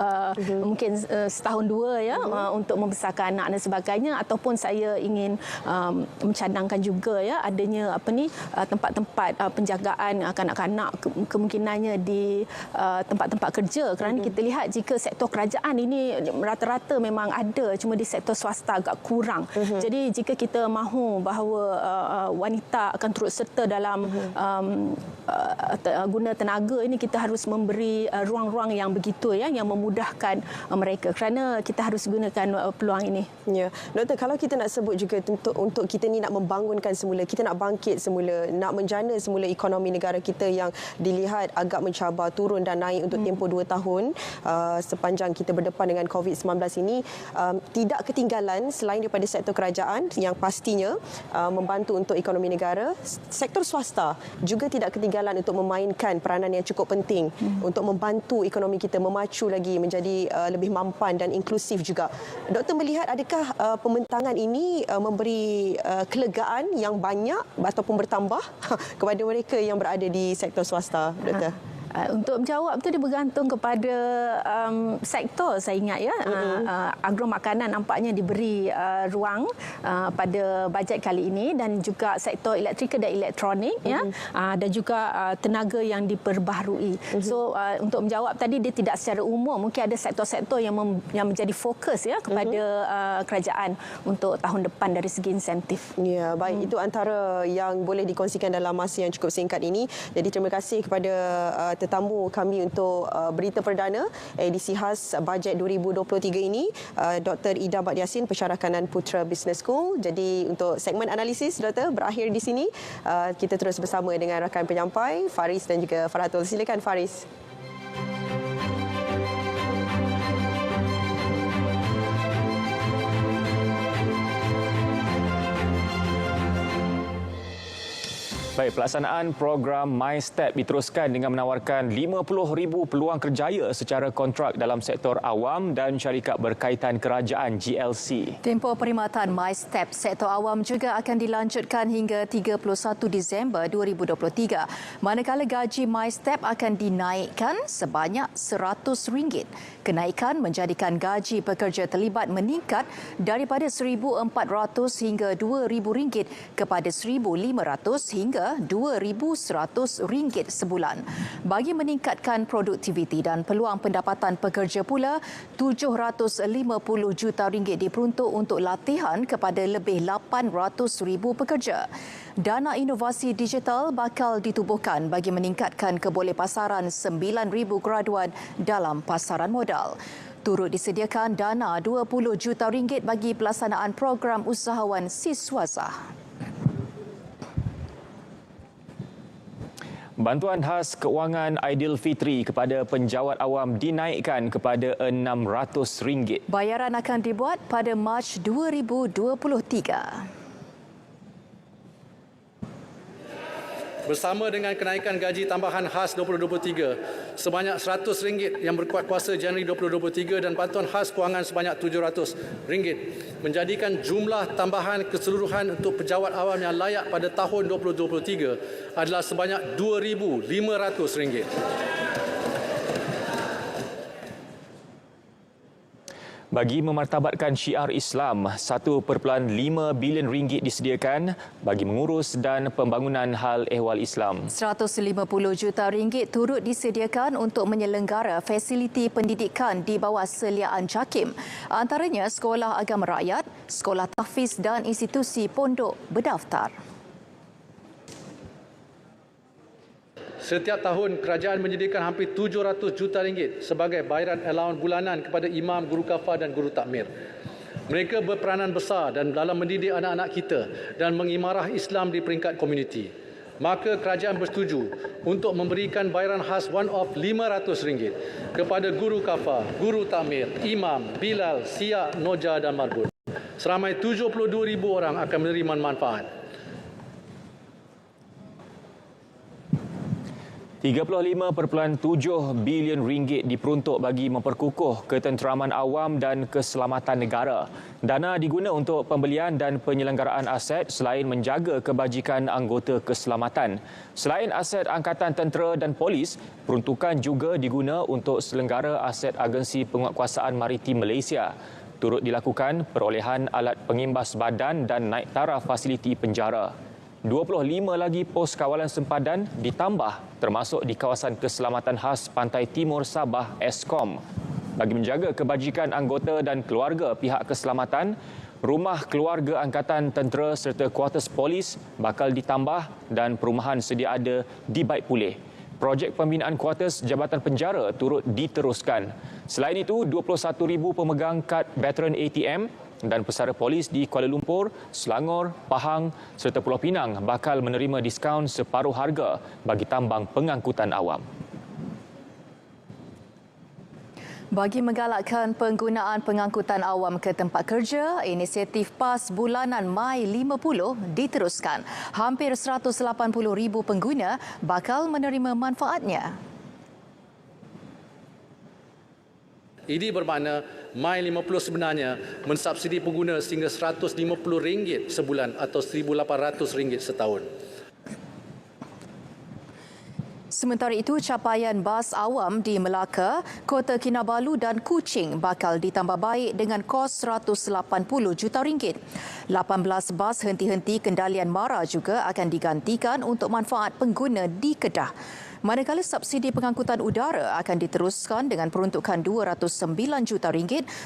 mungkin setahun dua ya untuk membesarkan anak dan sebagainya. Ataupun saya ingin mencadangkan juga ya adanya tempat-tempat penjagaan kanak-kanak kemungkinannya di tempat-tempat kerja. Kerana kita lihat jika sektor kerajaan ini rata-rata memang ada, cuma di sektor swasta agak kurang. Jadi jika kita mahu bahawa wanita akan turut serta dalam guna tenaga ini, kita harus memberi ruang-ruang yang begitu ya, yang memudahkan mereka, kerana kita harus gunakan peluang ini. Ya, Doktor, kalau kita nak sebut juga untuk kita ni nak membangunkan semula, kita nak bangkit semula, nak menjana semula ekonomi negara kita yang dilihat agak mencabar, turun dan naik untuk tempoh 2 tahun sepanjang kita berdepan dengan COVID-19 ini, tidak ketinggalan selain daripada sektor kerajaan yang pastinya membantu untuk ekonomi negara, sektor swasta juga tidak ketinggalan untuk memainkan peranan yang cukup penting untuk membantu ekonomi kita memacu lagi menjadi lebih mampan dan inklusif juga. Doktor melihat adakah pembentangan ini memberi kelegaan yang banyak ataupun bertambah kepada mereka yang berada di sektor swasta, Doktor? Untuk menjawab itu dia bergantung kepada sektor, saya ingat ya. Agro makanan nampaknya diberi ruang pada bajet kali ini, dan juga sektor elektrikal dan elektronik ya, dan juga tenaga yang diperbaharui. So untuk menjawab tadi, dia tidak secara umum, mungkin ada sektor-sektor yang menjadi fokus ya kepada kerajaan untuk tahun depan dari segi insentif. Ya, baik, itu antara yang boleh dikongsikan dalam masa yang cukup singkat ini. Jadi terima kasih kepada tetamu kami untuk berita perdana edisi khas bajet 2023 ini, Dr. Ida Bad Yassin, Pensyarah Kanan Putra Business School. Jadi untuk segmen analisis, Doktor, berakhir di sini. Kita terus bersama dengan rakan penyampai Faris dan juga Faratul. Silakan Faris. Baik, pelaksanaan program MyStep diteruskan dengan menawarkan 50,000 peluang kerjaya secara kontrak dalam sektor awam dan syarikat berkaitan kerajaan GLC. Tempoh perkhidmatan MyStep sektor awam juga akan dilanjutkan hingga 31 Disember 2023. Manakala gaji MyStep akan dinaikkan sebanyak RM100. Kenaikan menjadikan gaji pekerja terlibat meningkat daripada RM1,400 hingga RM2,000 kepada RM1,500 hingga RM2,100 sebulan. Bagi meningkatkan produktiviti dan peluang pendapatan pekerja pula, RM750 juta diperuntuk untuk latihan kepada lebih 800,000 pekerja. Dana inovasi digital bakal ditubuhkan bagi meningkatkan kebolehpasaran 9,000 graduan dalam pasaran modal. Turut disediakan dana RM20 juta bagi pelaksanaan program usahawan Siswasa. Bantuan khas keuangan Aidilfitri kepada penjawat awam dinaikkan kepada RM600. Bayaran akan dibuat pada Mac 2023. Bersama dengan kenaikan gaji tambahan khas 2023 sebanyak RM100 yang berkuat kuasa Januari 2023 dan bantuan khas kewangan sebanyak RM700 menjadikan jumlah tambahan keseluruhan untuk pejabat awam yang layak pada tahun 2023 adalah sebanyak RM2,500. Bagi memartabatkan syiar Islam, RM1.5 bilion disediakan bagi mengurus dan pembangunan hal ehwal Islam. RM150 juta turut disediakan untuk menyelenggara fasiliti pendidikan di bawah seliaan JAKIM. Antaranya sekolah agama rakyat, sekolah tahfiz dan institusi pondok berdaftar. Setiap tahun, kerajaan menyediakan hampir RM700 juta sebagai bayaran allowance bulanan kepada imam, guru kafah dan guru takmir. Mereka berperanan besar dalam mendidik anak-anak kita dan mengimarah Islam di peringkat komuniti. Maka kerajaan bersetuju untuk memberikan bayaran khas one-off RM500 kepada guru kafah, guru takmir, imam, bilal, siak, noja dan marbun. Seramai 72,000 orang akan menerima manfaat. RM35.7 bilion diperuntuk bagi memperkukuh ketenteraman awam dan keselamatan negara. Dana diguna untuk pembelian dan penyelenggaraan aset selain menjaga kebajikan anggota keselamatan. Selain aset Angkatan Tentera dan Polis, peruntukan juga diguna untuk selenggara aset Agensi Penguatkuasaan Maritim Malaysia. Turut dilakukan perolehan alat pengimbas badan dan naik taraf fasiliti penjara. 25 lagi pos kawalan sempadan ditambah termasuk di kawasan keselamatan khas Pantai Timur Sabah Eskom. Bagi menjaga kebajikan anggota dan keluarga pihak keselamatan, rumah keluarga Angkatan Tentera serta kuartus polis bakal ditambah dan perumahan sedia ada dibaik pulih. Projek pembinaan kuartus Jabatan Penjara turut diteruskan. Selain itu, 21,000 pemegang kad veteran ATM dan pesara polis di Kuala Lumpur, Selangor, Pahang serta Pulau Pinang bakal menerima diskaun separuh harga bagi tambang pengangkutan awam. Bagi menggalakkan penggunaan pengangkutan awam ke tempat kerja, inisiatif PAS bulanan Mai 50 diteruskan. Hampir 180,000 pengguna bakal menerima manfaatnya. Ini bermakna Mai 50 sebenarnya mensubsidi pengguna sehingga RM150 sebulan atau RM1,800 setahun. Sementara itu, capaian bas awam di Melaka, Kota Kinabalu dan Kuching bakal ditambah baik dengan kos RM180 juta. 18 bas henti-henti kendalian MARA juga akan digantikan untuk manfaat pengguna di Kedah. Manakala subsidi pengangkutan udara akan diteruskan dengan peruntukan RM209 juta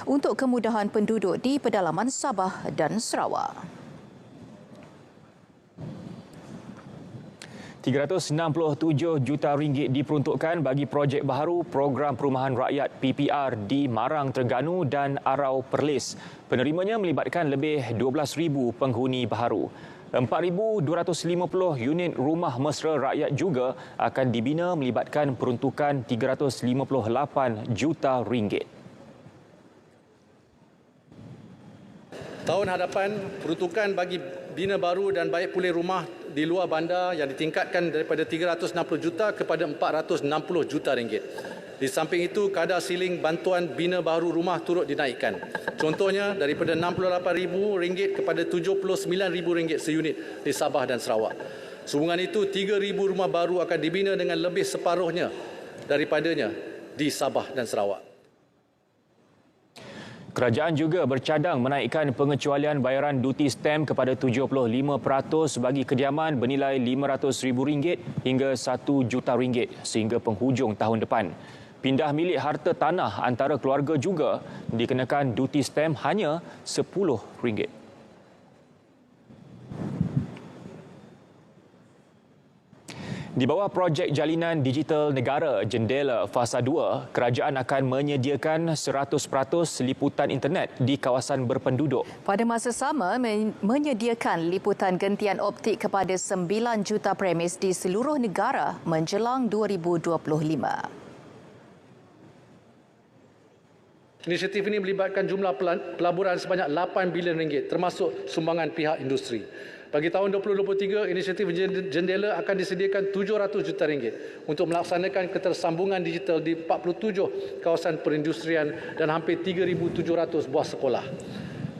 untuk kemudahan penduduk di pedalaman Sabah dan Sarawak. RM367 juta diperuntukkan bagi projek baharu Program Perumahan Rakyat PPR di Marang, Terengganu dan Arau Perlis. Penerimanya melibatkan lebih 12,000 penghuni baharu. 4,250 unit rumah mesra rakyat juga akan dibina melibatkan peruntukan RM358 juta. Tahun hadapan, peruntukan bagi bina baru dan baik pulih rumah di luar bandar yang ditingkatkan daripada RM360 juta kepada RM460 juta. Di samping itu, kadar siling bantuan bina baru rumah turut dinaikkan. Contohnya, daripada RM68,000 kepada RM79,000 seunit di Sabah dan Sarawak. Sehubungan itu, 3,000 rumah baru akan dibina dengan lebih separuhnya daripadanya di Sabah dan Sarawak. Kerajaan juga bercadang menaikkan pengecualian bayaran duty stamp kepada 75% bagi kediaman bernilai RM500,000 hingga RM1 juta sehingga penghujung tahun depan. Pindah milik harta tanah antara keluarga juga dikenakan duty stamp hanya RM10. Di bawah projek jalinan digital negara Jendela Fasa 2, kerajaan akan menyediakan 100% liputan internet di kawasan berpenduduk. Pada masa sama, menyediakan liputan gentian optik kepada 9 juta premis di seluruh negara menjelang 2025. Inisiatif ini melibatkan jumlah pelaburan sebanyak 8 bilion ringgit termasuk sumbangan pihak industri. Bagi tahun 2023, inisiatif Jendela akan disediakan 700 juta ringgit untuk melaksanakan ketersambungan digital di 47 kawasan perindustrian dan hampir 3,700 buah sekolah.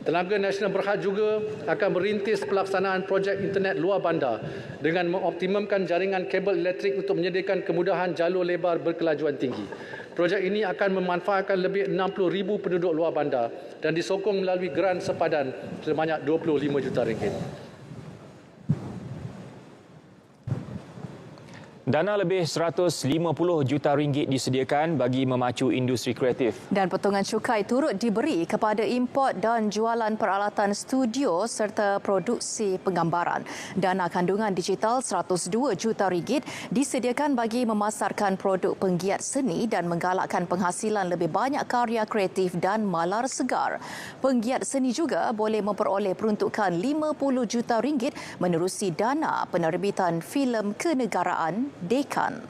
Tenaga Nasional Berhad juga akan merintis pelaksanaan projek internet luar bandar dengan mengoptimumkan jaringan kabel elektrik untuk menyediakan kemudahan jalur lebar berkelajuan tinggi. Projek ini akan memanfaatkan lebih 60,000 penduduk luar bandar dan disokong melalui geran sepadan sebanyak 25 juta ringgit. Dana lebih 150 juta ringgit disediakan bagi memacu industri kreatif. Dan potongan cukai turut diberi kepada import dan jualan peralatan studio serta produksi penggambaran. Dana kandungan digital 102 juta ringgit disediakan bagi memasarkan produk penggiat seni dan menggalakkan penghasilan lebih banyak karya kreatif dan malar segar. Penggiat seni juga boleh memperoleh peruntukan 50 juta ringgit menerusi dana penerbitan filem kenegaraan Dekan.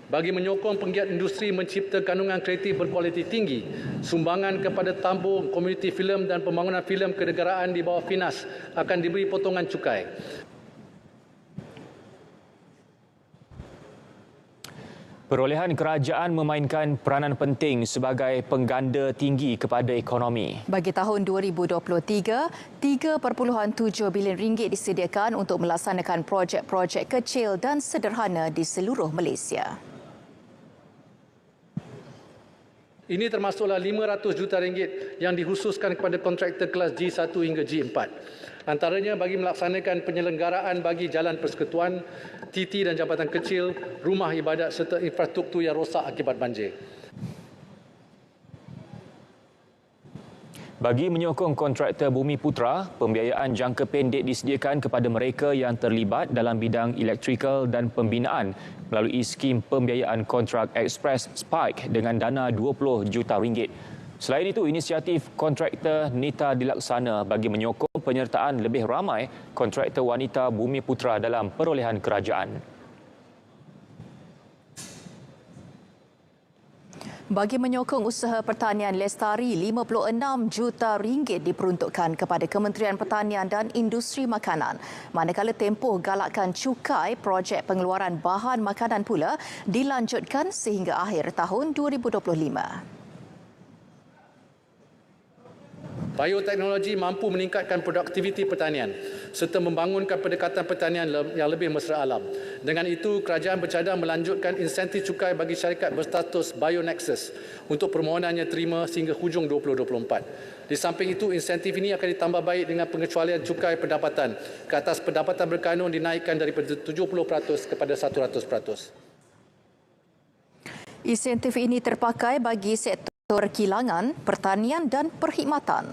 Bagi menyokong penggiat industri mencipta kandungan kreatif berkualiti tinggi, sumbangan kepada tabung komuniti filem dan pembangunan filem kenegaraan di bawah FINAS akan diberi potongan cukai. Perolehan kerajaan memainkan peranan penting sebagai pengganda tinggi kepada ekonomi. Bagi tahun 2023, 3.7 bilion ringgit disediakan untuk melaksanakan projek-projek kecil dan sederhana di seluruh Malaysia. Ini termasuklah 500 juta ringgit yang dikhususkan kepada kontraktor kelas G1 hingga G4. Antaranya bagi melaksanakan penyelenggaraan bagi jalan persekutuan, TT dan jabatan kecil, rumah ibadat serta infrastruktur yang rosak akibat banjir. Bagi menyokong kontraktor Bumi Putra, pembiayaan jangka pendek disediakan kepada mereka yang terlibat dalam bidang elektrikal dan pembinaan melalui skim pembiayaan kontrak Express Spike dengan dana 20 juta ringgit. Selain itu, inisiatif kontraktor Nita dilaksana bagi menyokong penyertaan lebih ramai kontraktor wanita Bumi Putra dalam perolehan kerajaan. Bagi menyokong usaha pertanian lestari, 56 juta ringgit diperuntukkan kepada Kementerian Pertanian dan Industri Makanan. Manakala tempoh galakkan cukai projek pengeluaran bahan makanan pula dilanjutkan sehingga akhir tahun 2025. Bioteknologi mampu meningkatkan produktiviti pertanian serta membangunkan pendekatan pertanian yang lebih mesra alam. Dengan itu, kerajaan bercadang melanjutkan insentif cukai bagi syarikat berstatus BioNexus untuk permohonannya terima sehingga hujung 2024. Di samping itu, insentif ini akan ditambah baik dengan pengecualian cukai pendapatan ke atas pendapatan berkanun dinaikkan daripada 70% kepada 100%. Insentif ini terpakai bagi sektor kilangan, pertanian dan perkhidmatan.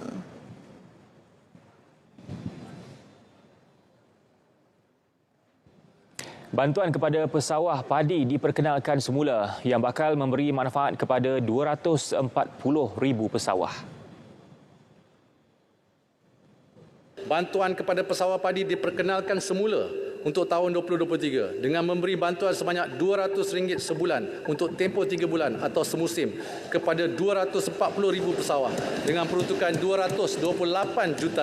Bantuan kepada pesawah padi diperkenalkan semula yang bakal memberi manfaat kepada 240,000 pesawah. Bantuan kepada pesawah padi diperkenalkan semula untuk tahun 2023 dengan memberi bantuan sebanyak RM200 sebulan untuk tempoh 3 bulan atau semusim kepada 240,000 pesawah dengan peruntukan RM228 juta.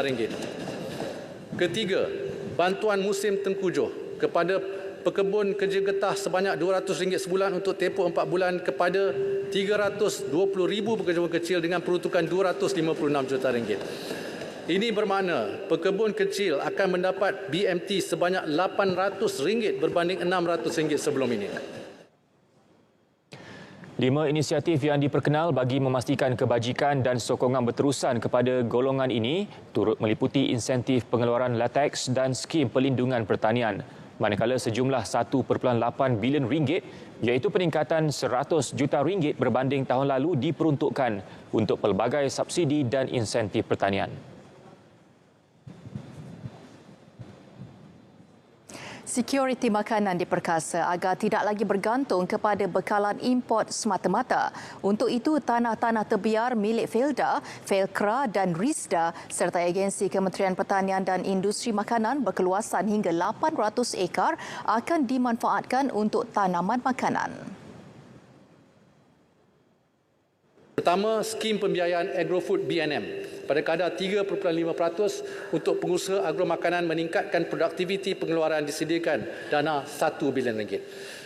Ketiga, bantuan musim tengkujuh kepada pekebun kerja getah sebanyak RM200 sebulan untuk tempoh 4 bulan kepada 320,000 pekerja kecil dengan peruntukan RM256 juta. Ini bermakna pekebun kecil akan mendapat BMT sebanyak RM800 berbanding RM600 sebelum ini. 5 inisiatif yang diperkenal bagi memastikan kebajikan dan sokongan berterusan kepada golongan ini turut meliputi insentif pengeluaran latex dan skim pelindungan pertanian. Manakala sejumlah 1.8 bilion ringgit iaitu peningkatan 100 juta ringgit berbanding tahun lalu diperuntukkan untuk pelbagai subsidi dan insentif pertanian. Sekuriti makanan diperkasa agar tidak lagi bergantung kepada bekalan import semata-mata. Untuk itu, tanah-tanah terbiar milik Felda, Felkra dan Risda serta agensi Kementerian Pertanian dan Industri Makanan berkeluasan hingga 800 ekar akan dimanfaatkan untuk tanaman makanan. Pertama, skim pembiayaan agrofood BNM pada kadar 3.5% untuk pengusaha agromakanan meningkatkan produktiviti pengeluaran disediakan dana RM1 bilion.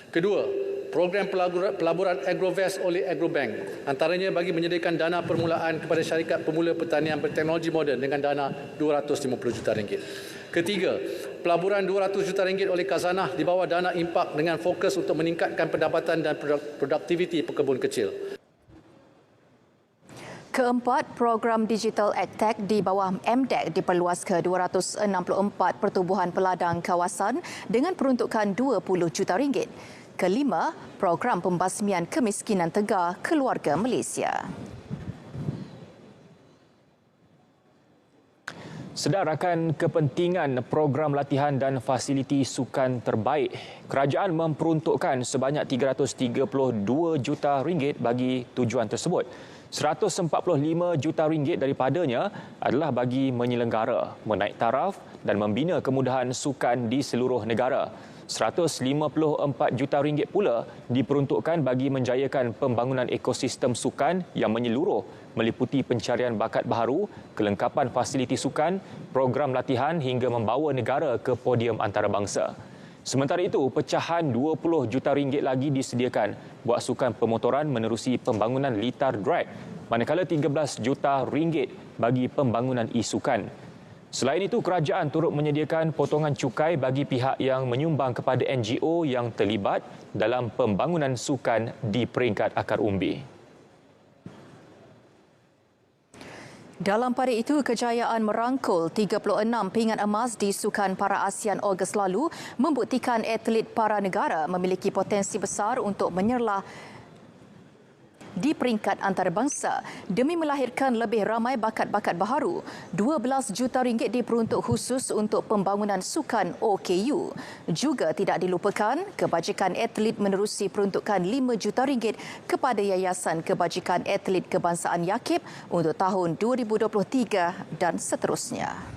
Kedua, program pelaburan Agrovest oleh Agrobank antaranya bagi menyediakan dana permulaan kepada syarikat pemula pertanian berteknologi moden dengan dana RM250 juta. Ketiga, pelaburan RM200 juta oleh Khazanah di bawah dana impak dengan fokus untuk meningkatkan pendapatan dan produktiviti pekebun kecil. Keempat, program Digital AgTech di bawah MDEC diperluas ke 264 pertubuhan peladang kawasan dengan peruntukan RM20 juta. Kelima, program pembasmian kemiskinan tegar keluarga Malaysia. Sedar akan kepentingan program latihan dan fasiliti sukan terbaik, kerajaan memperuntukkan sebanyak RM332 juta bagi tujuan tersebut. RM145 juta daripadanya adalah bagi menyelenggara, menaik taraf dan membina kemudahan sukan di seluruh negara. RM154 juta pula diperuntukkan bagi menjayakan pembangunan ekosistem sukan yang menyeluruh meliputi pencarian bakat baharu, kelengkapan fasiliti sukan, program latihan hingga membawa negara ke podium antarabangsa. Sementara itu, pecahan RM20 juta lagi disediakan buat sukan pemotoran menerusi pembangunan litar drag, manakala RM13 juta bagi pembangunan e-sukan. Selain itu, kerajaan turut menyediakan potongan cukai bagi pihak yang menyumbang kepada NGO yang terlibat dalam pembangunan sukan di peringkat akar umbi. Dalam pada itu, kejayaan merangkul 36 pingat emas di Sukan Para ASEAN Ogos lalu membuktikan atlet para negara memiliki potensi besar untuk menyerlah di peringkat antarabangsa demi melahirkan lebih ramai bakat-bakat baharu. RM12 juta diperuntuk khusus untuk pembangunan sukan OKU. Juga tidak dilupakan, kebajikan atlet menerusi peruntukan RM5 juta kepada Yayasan Kebajikan Atlet Kebangsaan Yakib untuk tahun 2023 dan seterusnya.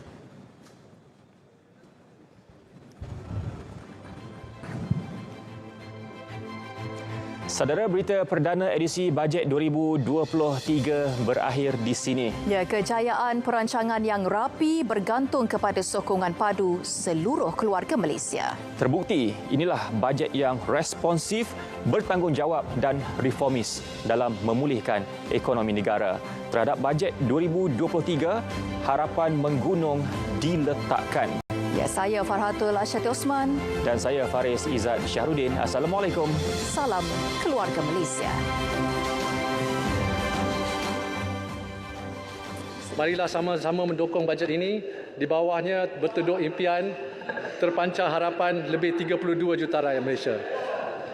Saudara, berita perdana edisi bajet 2023 berakhir di sini. Ya, kejayaan perancangan yang rapi bergantung kepada sokongan padu seluruh keluarga Malaysia. Terbukti, inilah bajet yang responsif, bertanggungjawab dan reformis dalam memulihkan ekonomi negara. Terhadap bajet 2023, harapan menggunung diletakkan. Ya, saya Farhatul Asyati Osman. Dan saya Faris Izzat Syahrudin. Assalamualaikum. Salam keluarga Malaysia. Marilah sama-sama mendukung bajet ini. Di bawahnya berteduk impian, terpancar harapan lebih 32 juta rakyat Malaysia.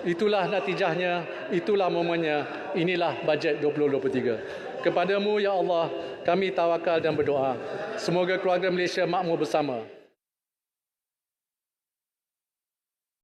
Itulah natijahnya, itulah momennya, inilah bajet 2023. Kepadamu, Ya Allah, kami tawakal dan berdoa. Semoga keluarga Malaysia makmur bersama.